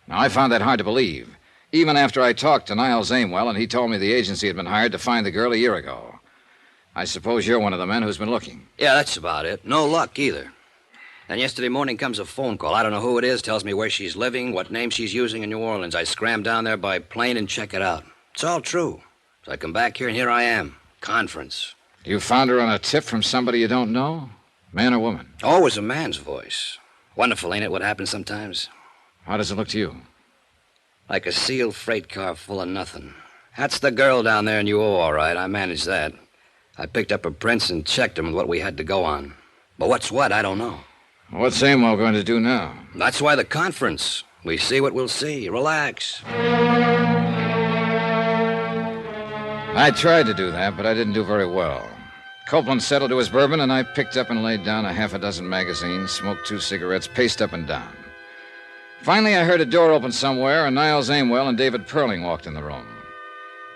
Now, I found that hard to believe, even after I talked to Niles Aimwell and he told me the agency had been hired to find the girl a year ago. I suppose you're one of the men who's been looking. Yeah, that's about it. No luck, either. Then yesterday morning comes a phone call. I don't know who it is, tells me where she's living, what name she's using in New Orleans. I scram down there by plane and check it out. It's all true. So I come back here, and here I am. Conference. You found her on a tip from somebody you don't know? Man or woman? Always a man's voice. Wonderful, ain't it, what happens sometimes? How does it look to you? Like a sealed freight car full of nothing. That's the girl down there in UO, all right. I managed that. I picked up her prints and checked them with what we had to go on. But what's what, I don't know. What's Aimwell going to do now? That's why the conference. We see what we'll see. Relax. I tried to do that, but I didn't do very well. Copeland settled to his bourbon, and I picked up and laid down a half a dozen magazines, smoked 2 cigarettes, paced up and down. Finally, I heard a door open somewhere, and Niles Aimwell and David Perling walked in the room.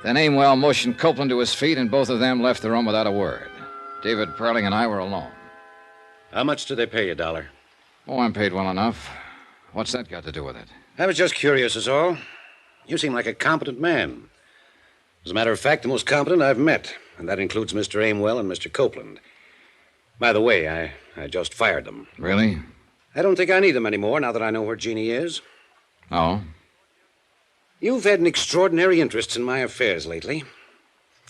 Then Aimwell motioned Copeland to his feet, and both of them left the room without a word. David Perling and I were alone. How much do they pay you, Dollar? Oh, I'm paid well enough. What's that got to do with it? I was just curious, is all. You seem like a competent man. As a matter of fact, the most competent I've met, and that includes Mr. Aimwell and Mr. Copeland. By the way, I just fired them. Really? I don't think I need them anymore now that I know where Jeannie is. Oh? You've had an extraordinary interest in my affairs lately.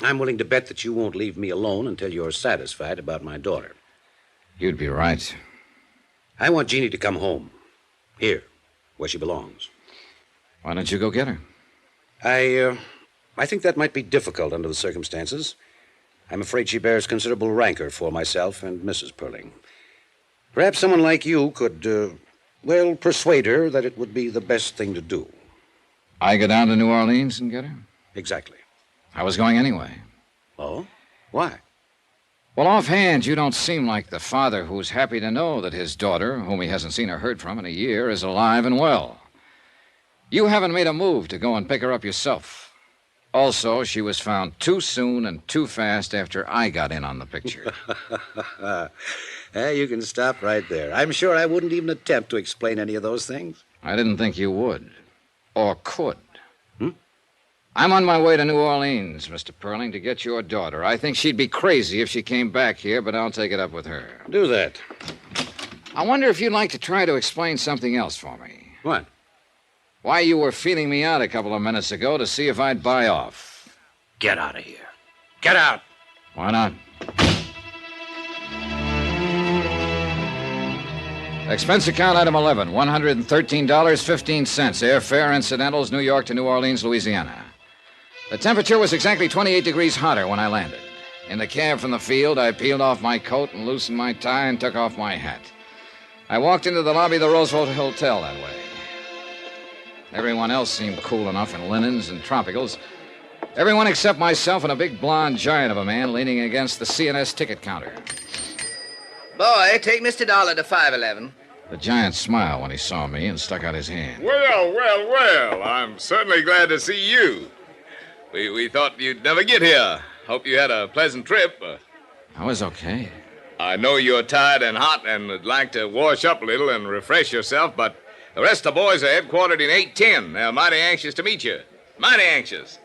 I'm willing to bet that you won't leave me alone until you're satisfied about my daughter. You'd be right. I want Jeannie to come home. Here, where she belongs. Why don't you go get her? I think that might be difficult under the circumstances. I'm afraid she bears considerable rancor for myself and Mrs. Perling. Perhaps someone like you could, persuade her that it would be the best thing to do. I go down to New Orleans and get her? Exactly. I was going anyway. Oh? Why? Well, offhand, you don't seem like the father who's happy to know that his daughter, whom he hasn't seen or heard from in a year, is alive and well. You haven't made a move to go and pick her up yourself. Also, she was found too soon and too fast after I got in on the picture. You can stop right there. I'm sure I wouldn't even attempt to explain any of those things. I didn't think you would. Or could. I'm on my way to New Orleans, Mr. Perling, to get your daughter. I think she'd be crazy if she came back here, but I'll take it up with her. Do that. I wonder if you'd like to try to explain something else for me. What? Why you were feeling me out a couple of minutes ago to see if I'd buy off. Get out of here. Get out! Why not? Expense account item 11, $113.15. Airfare, incidentals, New York to New Orleans, Louisiana. The temperature was exactly 28 degrees hotter when I landed. In the cab from the field, I peeled off my coat and loosened my tie and took off my hat. I walked into the lobby of the Roosevelt Hotel that way. Everyone else seemed cool enough in linens and tropicals. Everyone except myself and a big blonde giant of a man leaning against the CNS ticket counter. Boy, take Mr. Dollar to 511. The giant smiled when he saw me and stuck out his hand. Well, I'm certainly glad to see you. We thought you'd never get here. Hope you had a pleasant trip. I was okay. I know you're tired and hot and would like to wash up a little and refresh yourself, but the rest of the boys are headquartered in 810. They're mighty anxious to meet you. Mighty anxious.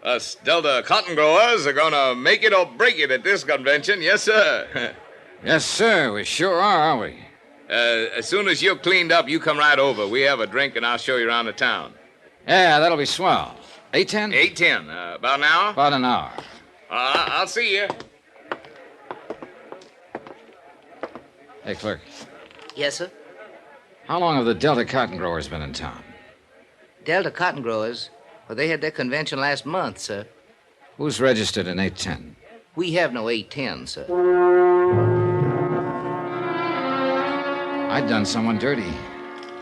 Us Delta cotton growers are going to make it or break it at this convention. Yes, sir. Yes, sir. We sure are, aren't we? As soon as you're cleaned up, you come right over. We have a drink, and I'll show you around the town. Yeah, that'll be swell. 8:10? 8:10. About an hour? About an hour. I'll see you. Hey, clerk. Yes, sir? How long have the Delta cotton growers been in town? Delta cotton growers? Well, they had their convention last month, sir. Who's registered in 810? We have no 810, sir. I'd done someone dirty.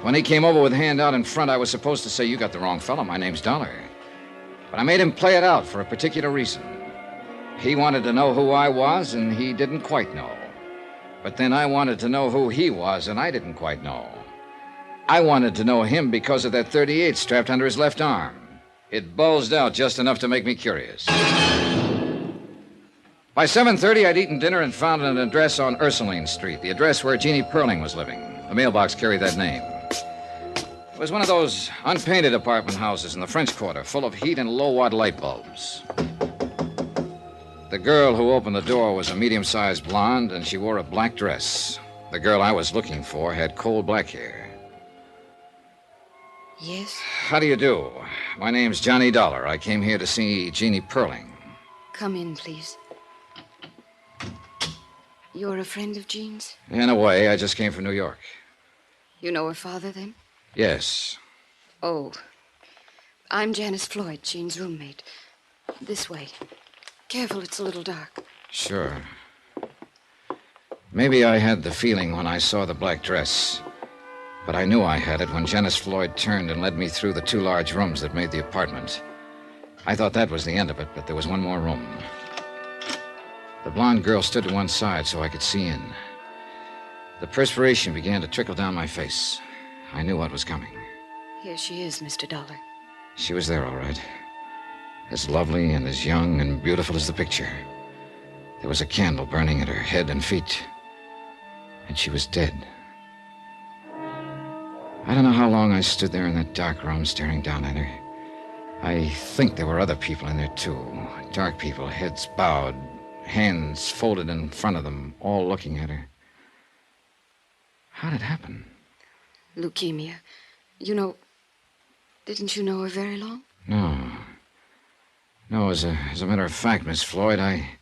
When he came over with a hand out in front, I was supposed to say, "You got the wrong fellow. My name's Dollar." But I made him play it out for a particular reason. He wanted to know who I was, and he didn't quite know. But then I wanted to know who he was, and I didn't quite know. I wanted to know him because of that .38 strapped under his left arm. It bulged out just enough to make me curious. By 7:30, I'd eaten dinner and found an address on Ursuline Street, the address where Jeannie Perling was living. The mailbox carried that name. It was one of those unpainted apartment houses in the French Quarter, full of heat and low-watt light bulbs. The girl who opened the door was a medium-sized blonde, and she wore a black dress. The girl I was looking for had coal black hair. Yes? How do you do? My name's Johnny Dollar. I came here to see Jeannie Perling. Come in, please. You're a friend of Jean's? In a way, I just came from New York. You know her father, then? Yes. Oh. I'm Janice Floyd, Jean's roommate. This way. Careful, it's a little dark. Sure. Maybe I had the feeling when I saw the black dress. But I knew I had it when Janice Floyd turned and led me through the 2 large rooms that made the apartment. I thought that was the end of it, but there was one more room. The blonde girl stood to one side so I could see in. The perspiration began to trickle down my face. I knew what was coming. Here she is, Mr. Dollar. She was there, all right. As lovely and as young and beautiful as the picture. There was a candle burning at her head and feet. And she was dead. I don't know how long I stood there in that dark room staring down at her. I think there were other people in there, too. Dark people, heads bowed, hands folded in front of them, all looking at her. How did it happen? Leukemia. You know... Didn't you know her very long? No. No, as a matter of fact, Miss Floyd, I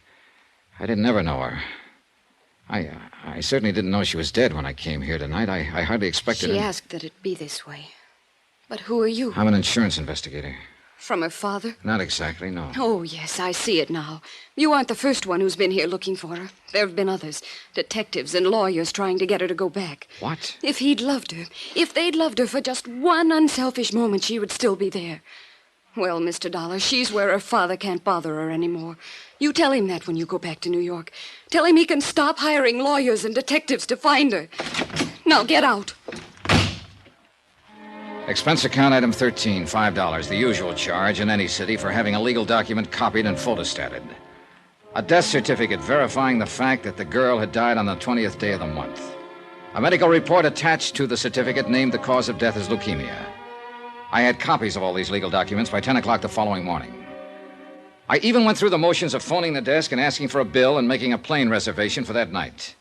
didn't ever know her. I certainly didn't know she was dead when I came here tonight. I hardly expected She asked that it be this way. But who are you? I'm an insurance investigator. From her father? Not exactly, no. Oh, yes, I see it now. You aren't the first one who's been here looking for her. There have been others. Detectives and lawyers trying to get her to go back. What? If he'd loved her, if they'd loved her for just one unselfish moment, she would still be there. Well, Mr. Dollar, she's where her father can't bother her anymore. You tell him that when you go back to New York. Tell him he can stop hiring lawyers and detectives to find her. Now, get out. Expense account item 13, $5, the usual charge in any city for having a legal document copied and photostated. A death certificate verifying the fact that the girl had died on the 20th day of the month. A medical report attached to the certificate named the cause of death as leukemia. I had copies of all these legal documents by 10 o'clock the following morning. I even went through the motions of phoning the desk and asking for a bill and making a plane reservation for that night.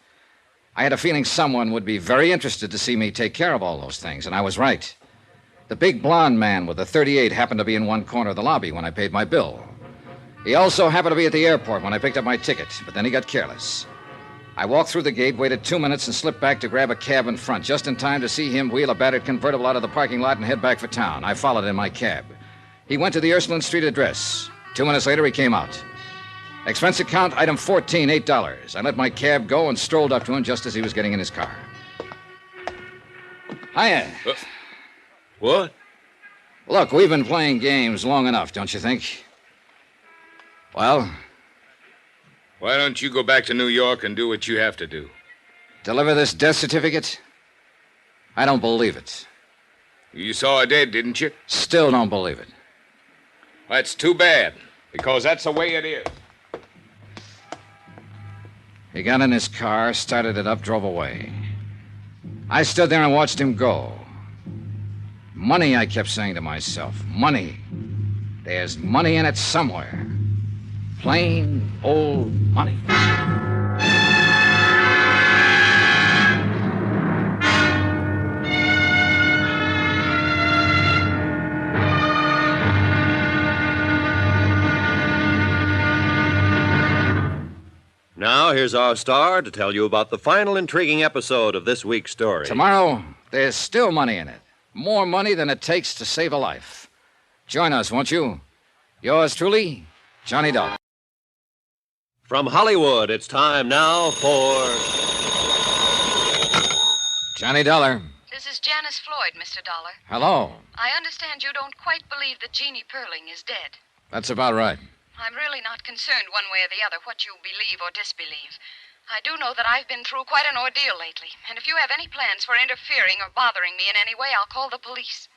I had a feeling someone would be very interested to see me take care of all those things, and I was right. The big blonde man with the .38 happened to be in one corner of the lobby when I paid my bill. He also happened to be at the airport when I picked up my ticket, but then he got careless. I walked through the gate, waited 2 minutes, and slipped back to grab a cab in front, just in time to see him wheel a battered convertible out of the parking lot and head back for town. I followed in my cab. He went to the Ursuline Street address. 2 minutes later, he came out. Expense account, item 14, $8. I let my cab go and strolled up to him just as he was getting in his car. Hiya. What? Look, we've been playing games long enough, don't you think? Well? Why don't you go back to New York and do what you have to do? Deliver this death certificate? I don't believe it. You saw her dead, didn't you? Still don't believe it. That's too bad, because that's the way it is. He got in his car, started it up, drove away. I stood there and watched him go. Money, I kept saying to myself. Money. There's money in it somewhere. Plain old money. Now, here's our star to tell you about the final intriguing episode of this week's story. Tomorrow, there's still money in it. More money than it takes to save a life. Join us, won't you? Yours truly, Johnny Dollar. From Hollywood, it's time now for... Johnny Dollar. This is Janice Floyd, Mr. Dollar. Hello. I understand you don't quite believe that Jeannie Perling is dead. That's about right. I'm really not concerned one way or the other what you believe or disbelieve. I do know that I've been through quite an ordeal lately, and if you have any plans for interfering or bothering me in any way, I'll call the police.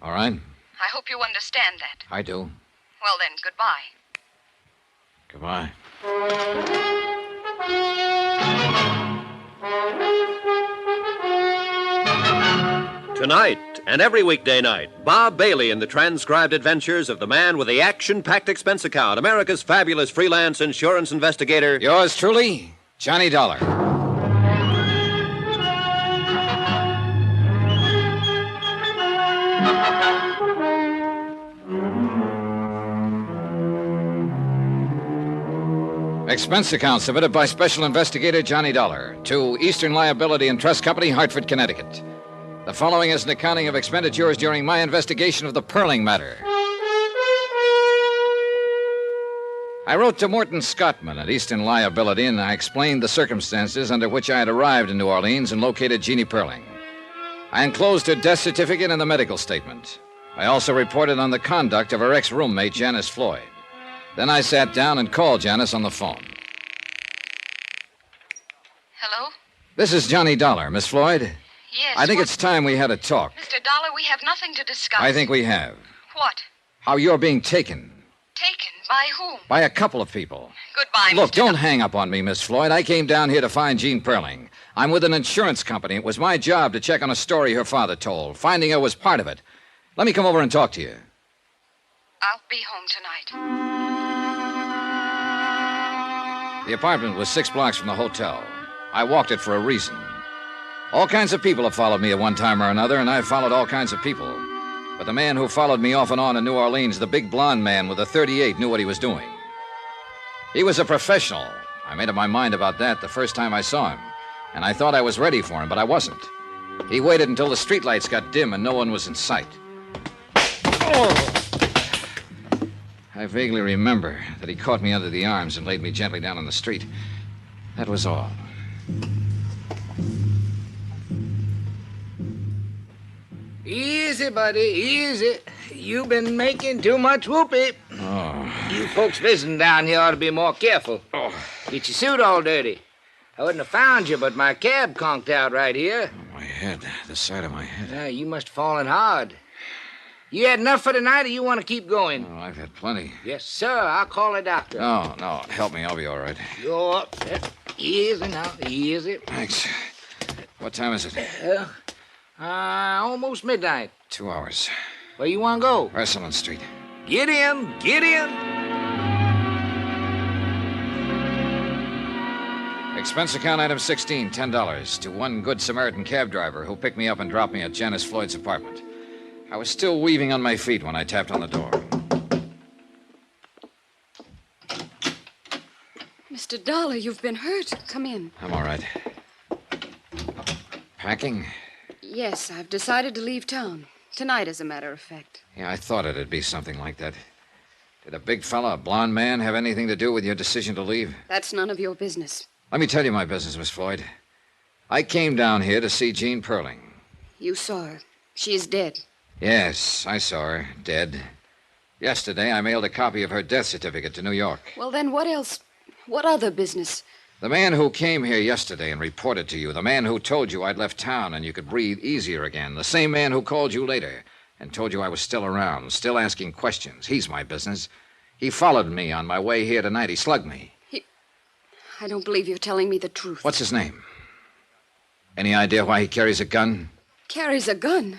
All right. I hope you understand that. I do. Well then, goodbye. Goodbye. Tonight and every weekday night, Bob Bailey in the transcribed adventures of the man with the action-packed expense account, America's fabulous freelance insurance investigator. Yours truly, Johnny Dollar. Expense account submitted by Special Investigator Johnny Dollar to Eastern Liability and Trust Company, Hartford, Connecticut. The following is an accounting of expenditures during my investigation of the Perling matter. I wrote to Morton Scottman at Eastern Liability, and I explained the circumstances under which I had arrived in New Orleans and located Jeannie Perling. I enclosed her death certificate and the medical statement. I also reported on the conduct of her ex-roommate, Janice Floyd. Then I sat down and called Janice on the phone. Hello? This is Johnny Dollar, Miss Floyd. Yes. I think it's time we had a talk. Mr. Dollar, we have nothing to discuss. I think we have. What? How you're being taken. Taken? By whom? By a couple of people. Goodbye, Look, Mr. don't hang up on me, Miss Floyd. I came down here to find Jean Perling. I'm with an insurance company. It was my job to check on a story her father told. Finding her was part of it. Let me come over and talk to you. I'll be home tonight. The apartment was 6 blocks from the hotel. I walked it for a reason. All kinds of people have followed me at one time or another, and I've followed all kinds of people. But the man who followed me off and on in New Orleans, the big blonde man with a .38, knew what he was doing. He was a professional. I made up my mind about that the first time I saw him, and I thought I was ready for him, but I wasn't. He waited until the streetlights got dim and no one was in sight. Oh! I vaguely remember that he caught me under the arms and laid me gently down on the street. That was all. Easy, buddy, easy. You've been making too much whoopee. Oh. You folks visiting down here ought to be more careful. Oh. Get your suit all dirty. I wouldn't have found you, but my cab conked out right here. Oh, my head, the side of my head. Yeah, you must have fallen hard. You had enough for tonight, or you want to keep going? Oh, I've had plenty. Yes, sir. I'll call a doctor. No, help me. I'll be all right. You're up. Easy now, easy. Thanks. What time is it? Almost midnight. 2 hours. Where you want to go? Ursuline Street. Get in, get in. Expense account item 16, $10 to one Good Samaritan cab driver who picked me up and dropped me at Janice Floyd's apartment. I was still weaving on my feet when I tapped on the door. Mr. Dollar, you've been hurt. Come in. I'm all right. Packing? Yes, I've decided to leave town. Tonight, as a matter of fact. Yeah, I thought it'd be something like that. Did a big fella, a blonde man, have anything to do with your decision to leave? That's none of your business. Let me tell you my business, Miss Floyd. I came down here to see Jean Perling. You saw her. She is dead. Yes, I saw her, dead. Yesterday, I mailed a copy of her death certificate to New York. Well, then what else? What other business? The man who came here yesterday and reported to you, the man who told you I'd left town and you could breathe easier again, the same man who called you later and told you I was still around, still asking questions. He's my business. He followed me on my way here tonight. He slugged me. I don't believe you're telling me the truth. What's his name? Any idea why he carries a gun? Carries a gun?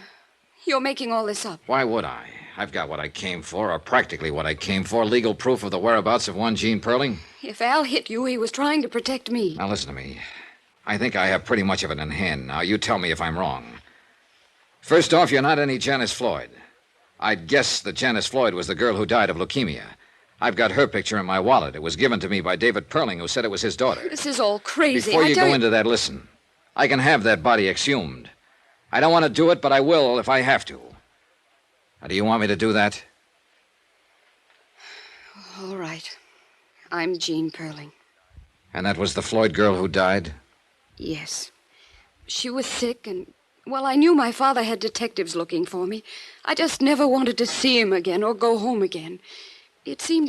You're making all this up. Why would I? I've got what I came for, or practically what I came for, legal proof of the whereabouts of one Jean Perling. If Al hit you, he was trying to protect me. Now, listen to me. I think I have pretty much of it in hand. Now, you tell me if I'm wrong. First off, you're not any Janice Floyd. I'd guess that Janice Floyd was the girl who died of leukemia. I've got her picture in my wallet. It was given to me by David Perling, who said it was his daughter. This is all crazy. Before you go into that, listen. I can have that body exhumed. I don't want to do it, but I will if I have to. Now, do you want me to do that? All right. I'm Jean Perling. And that was the Floyd girl who died? Yes. She was sick, and, well, I knew my father had detectives looking for me. I just never wanted to see him again or go home again. It seemed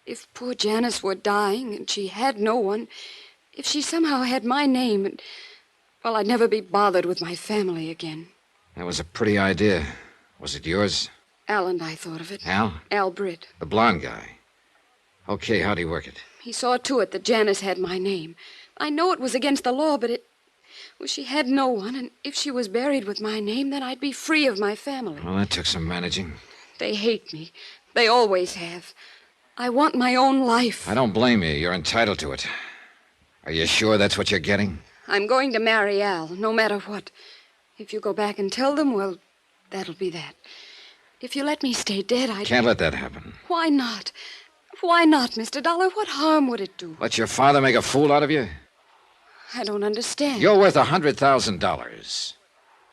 if poor Janice were dying and she had no one, if she somehow had my name, and, well, I'd never be bothered with my family again. That was a pretty idea. Was it yours? Al and I thought of it. Al? Al Britt. The blonde guy. Okay, how'd he work it? He saw to it that Janice had my name. I know it was against the law, but well, she had no one, and if she was buried with my name, then I'd be free of my family. Well, that took some managing. They hate me. They always have. I want my own life. I don't blame you. You're entitled to it. Are you sure that's what you're getting? I'm going to marry Al, no matter what. If you go back and tell them, well, that'll be that. If you let me stay dead, I can't let that happen. Why not? Why not, Mr. Dollar? What harm would it do? Let your father make a fool out of you? I don't understand. You're worth $100,000.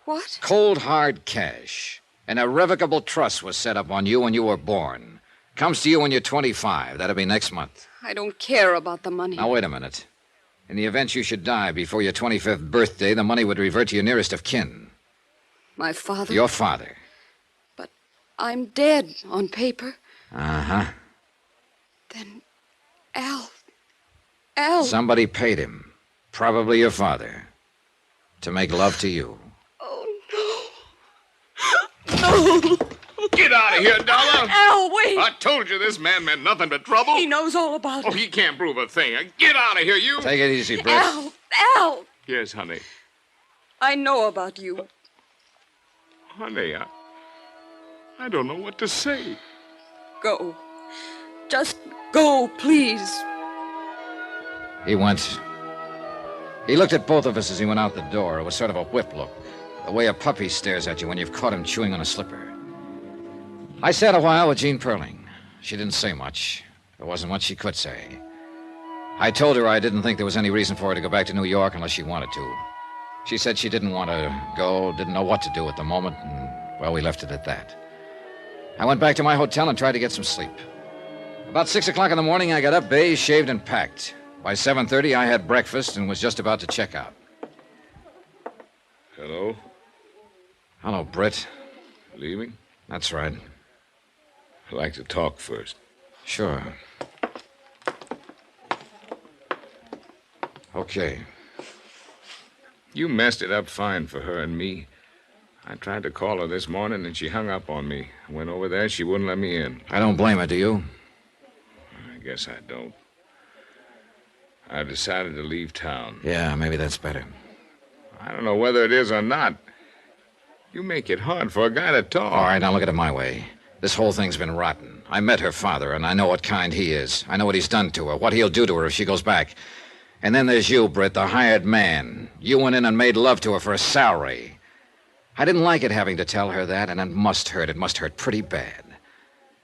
What? Cold, hard cash. An irrevocable trust was set up on you when you were born. Comes to you when you're 25. That'll be next month. I don't care about the money. Now, wait a minute. In the event you should die before your 25th birthday, the money would revert to your nearest of kin. My father? Your father. But I'm dead on paper. Uh-huh. Then Al... Somebody paid him. Probably your father. To make love to you. Oh, no. No. Get out of here, Dollar! Al, wait! I told you this man meant nothing but trouble. He knows all about it. Oh, he can't prove a thing. Get out of here, you! Take it easy, Britt. Al! Yes, honey. I know about you. Honey, I don't know what to say. Go. Just go, please. He went. He looked at both of us as he went out the door. It was sort of a whip look. The way a puppy stares at you when you've caught him chewing on a slipper. I sat a while with Jean Perling. She didn't say much. There wasn't much she could say. I told her I didn't think there was any reason for her to go back to New York unless she wanted to. She said she didn't want to go, didn't know what to do at the moment, and, well, we left it at that. I went back to my hotel and tried to get some sleep. About 6 o'clock in the morning, I got up, bathed, shaved, and packed. By 7:30, I had breakfast and was just about to check out. Hello? Hello, Britt. Leaving? That's right. I'd like to talk first. Sure. Okay. You messed it up fine for her and me. I tried to call her this morning, and she hung up on me. I went over there, she wouldn't let me in. I don't blame her, do you? I guess I don't. I decided to leave town. Yeah, maybe that's better. I don't know whether it is or not. You make it hard for a guy to talk. All right, now look at it my way. This whole thing's been rotten. I met her father, and I know what kind he is. I know what he's done to her, what he'll do to her if she goes back. And then there's you, Britt, the hired man. You went in and made love to her for a salary. I didn't like it having to tell her that, and it must hurt. It must hurt pretty bad.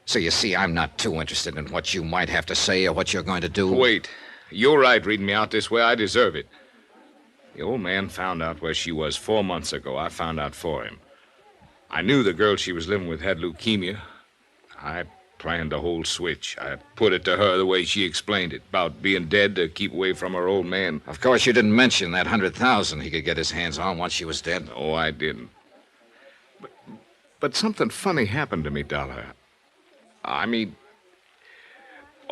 So you see, I'm not too interested in what you might have to say or what you're going to do. Wait. You're right reading me out this way. I deserve it. The old man found out where she was 4 months ago. I found out for him. I knew the girl she was living with had leukemia. I planned the whole switch. I put it to her the way she explained it, about being dead to keep away from her old man. Of course, you didn't mention that $100,000 he could get his hands on once she was dead. Oh, I didn't. But something funny happened to me, Dollar. I mean,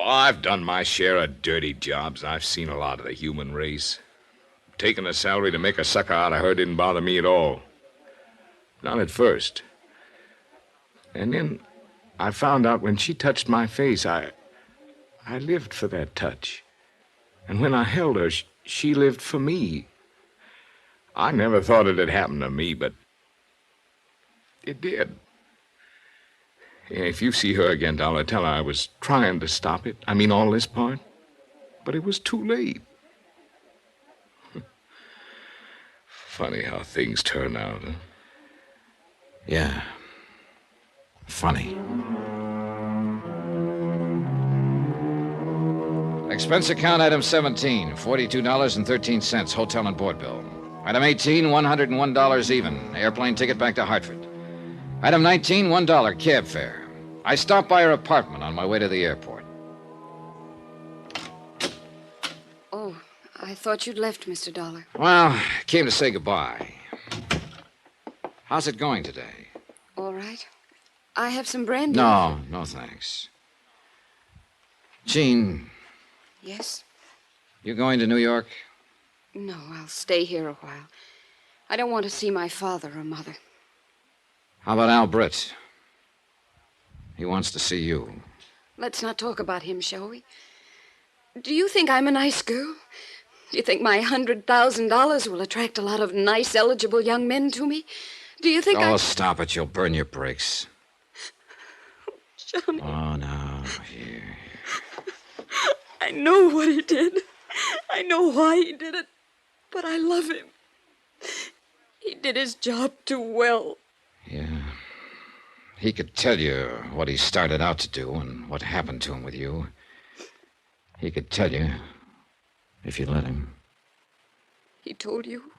I've done my share of dirty jobs. I've seen a lot of the human race. Taking a salary to make a sucker out of her didn't bother me at all. Not at first. And then I found out when she touched my face, I lived for that touch. And when I held her, she lived for me. I never thought it had happened to me, but it did. If you see her again, Dollar, tell her I was trying to stop it. I mean, all this part. But it was too late. Funny how things turn out, huh? Yeah. Funny. Expense account item 17, $42.13, hotel and board bill. Item 18, $101 even, airplane ticket back to Hartford. Item 19, $1 cab fare. I stopped by her apartment on my way to the airport. Oh, I thought you'd left, Mr. Dollar. Well, came to say goodbye. How's it going today? All right. I have some brandy. No, thanks. Jean, Yes? you going to New York? No, I'll stay here a while. I don't want to see my father or mother. How about Al Britt? He wants to see you. Let's not talk about him, shall we? Do you think I'm a nice girl? Do you think my $100,000 will attract a lot of nice, eligible young men to me? Do you think Oh, stop it. You'll burn your brakes. Johnny. Oh, no. Here. I know what he did. I know why he did it. But I love him. He did his job too well. Yeah. He could tell you what he started out to do and what happened to him with you. He could tell you if you let him. He told you?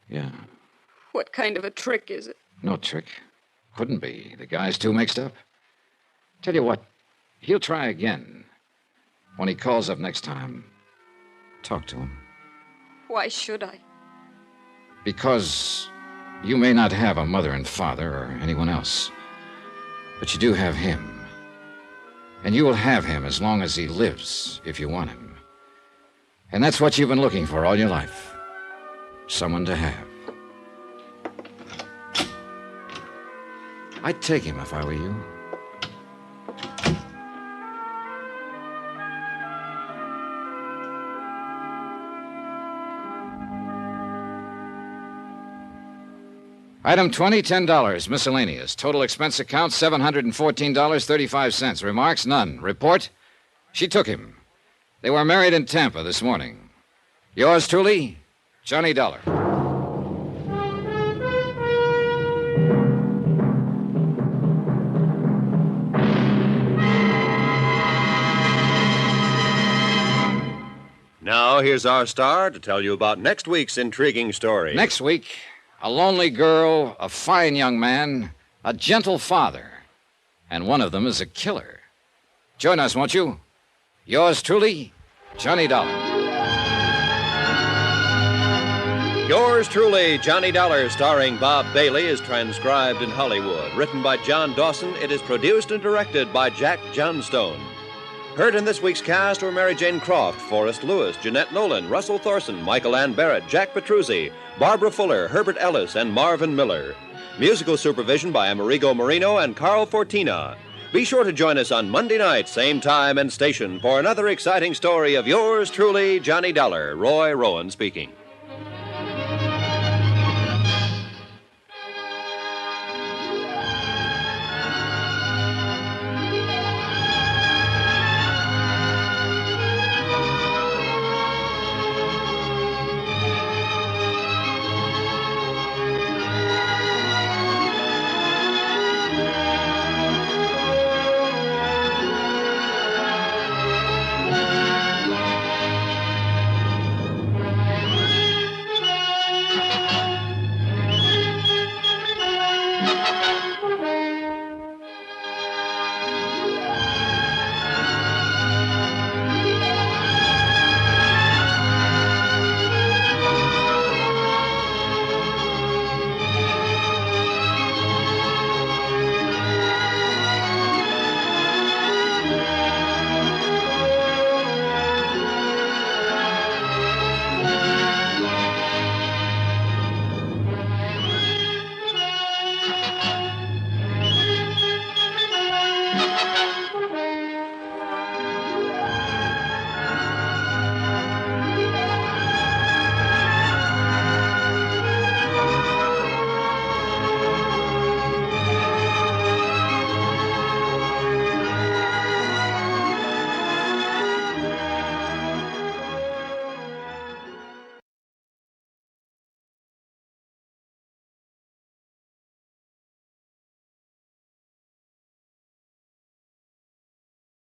Yeah. What kind of a trick is it? No trick. Couldn't be. The guy's too mixed up. Tell you what, he'll try again. When he calls up next time, talk to him. Why should I? Because you may not have a mother and father or anyone else, but you do have him. And you will have him as long as he lives, if you want him. And that's what you've been looking for all your life. Someone to have. I'd take him if I were you. Item 20, $10. Miscellaneous. Total expense account, $714.35. Remarks, none. Report? She took him. They were married in Tampa this morning. Yours truly, Johnny Dollar. Now, here's our star to tell you about next week's intriguing story. Next week, a lonely girl, a fine young man, a gentle father, and one of them is a killer. Join us, won't you? Yours truly, Johnny Dollar. Yours truly, Johnny Dollar, starring Bob Bailey, is transcribed in Hollywood. Written by John Dawson, it is produced and directed by Jack Johnstone. Heard in this week's cast were Mary Jane Croft, Forrest Lewis, Jeanette Nolan, Russell Thorson, Michael Ann Barrett, Jack Petruzzi, Barbara Fuller, Herbert Ellis, and Marvin Miller. Musical supervision by Amerigo Marino and Carl Fortina. Be sure to join us on Monday night, same time and station, for another exciting story of yours truly, Johnny Dollar. Roy Rowan speaking.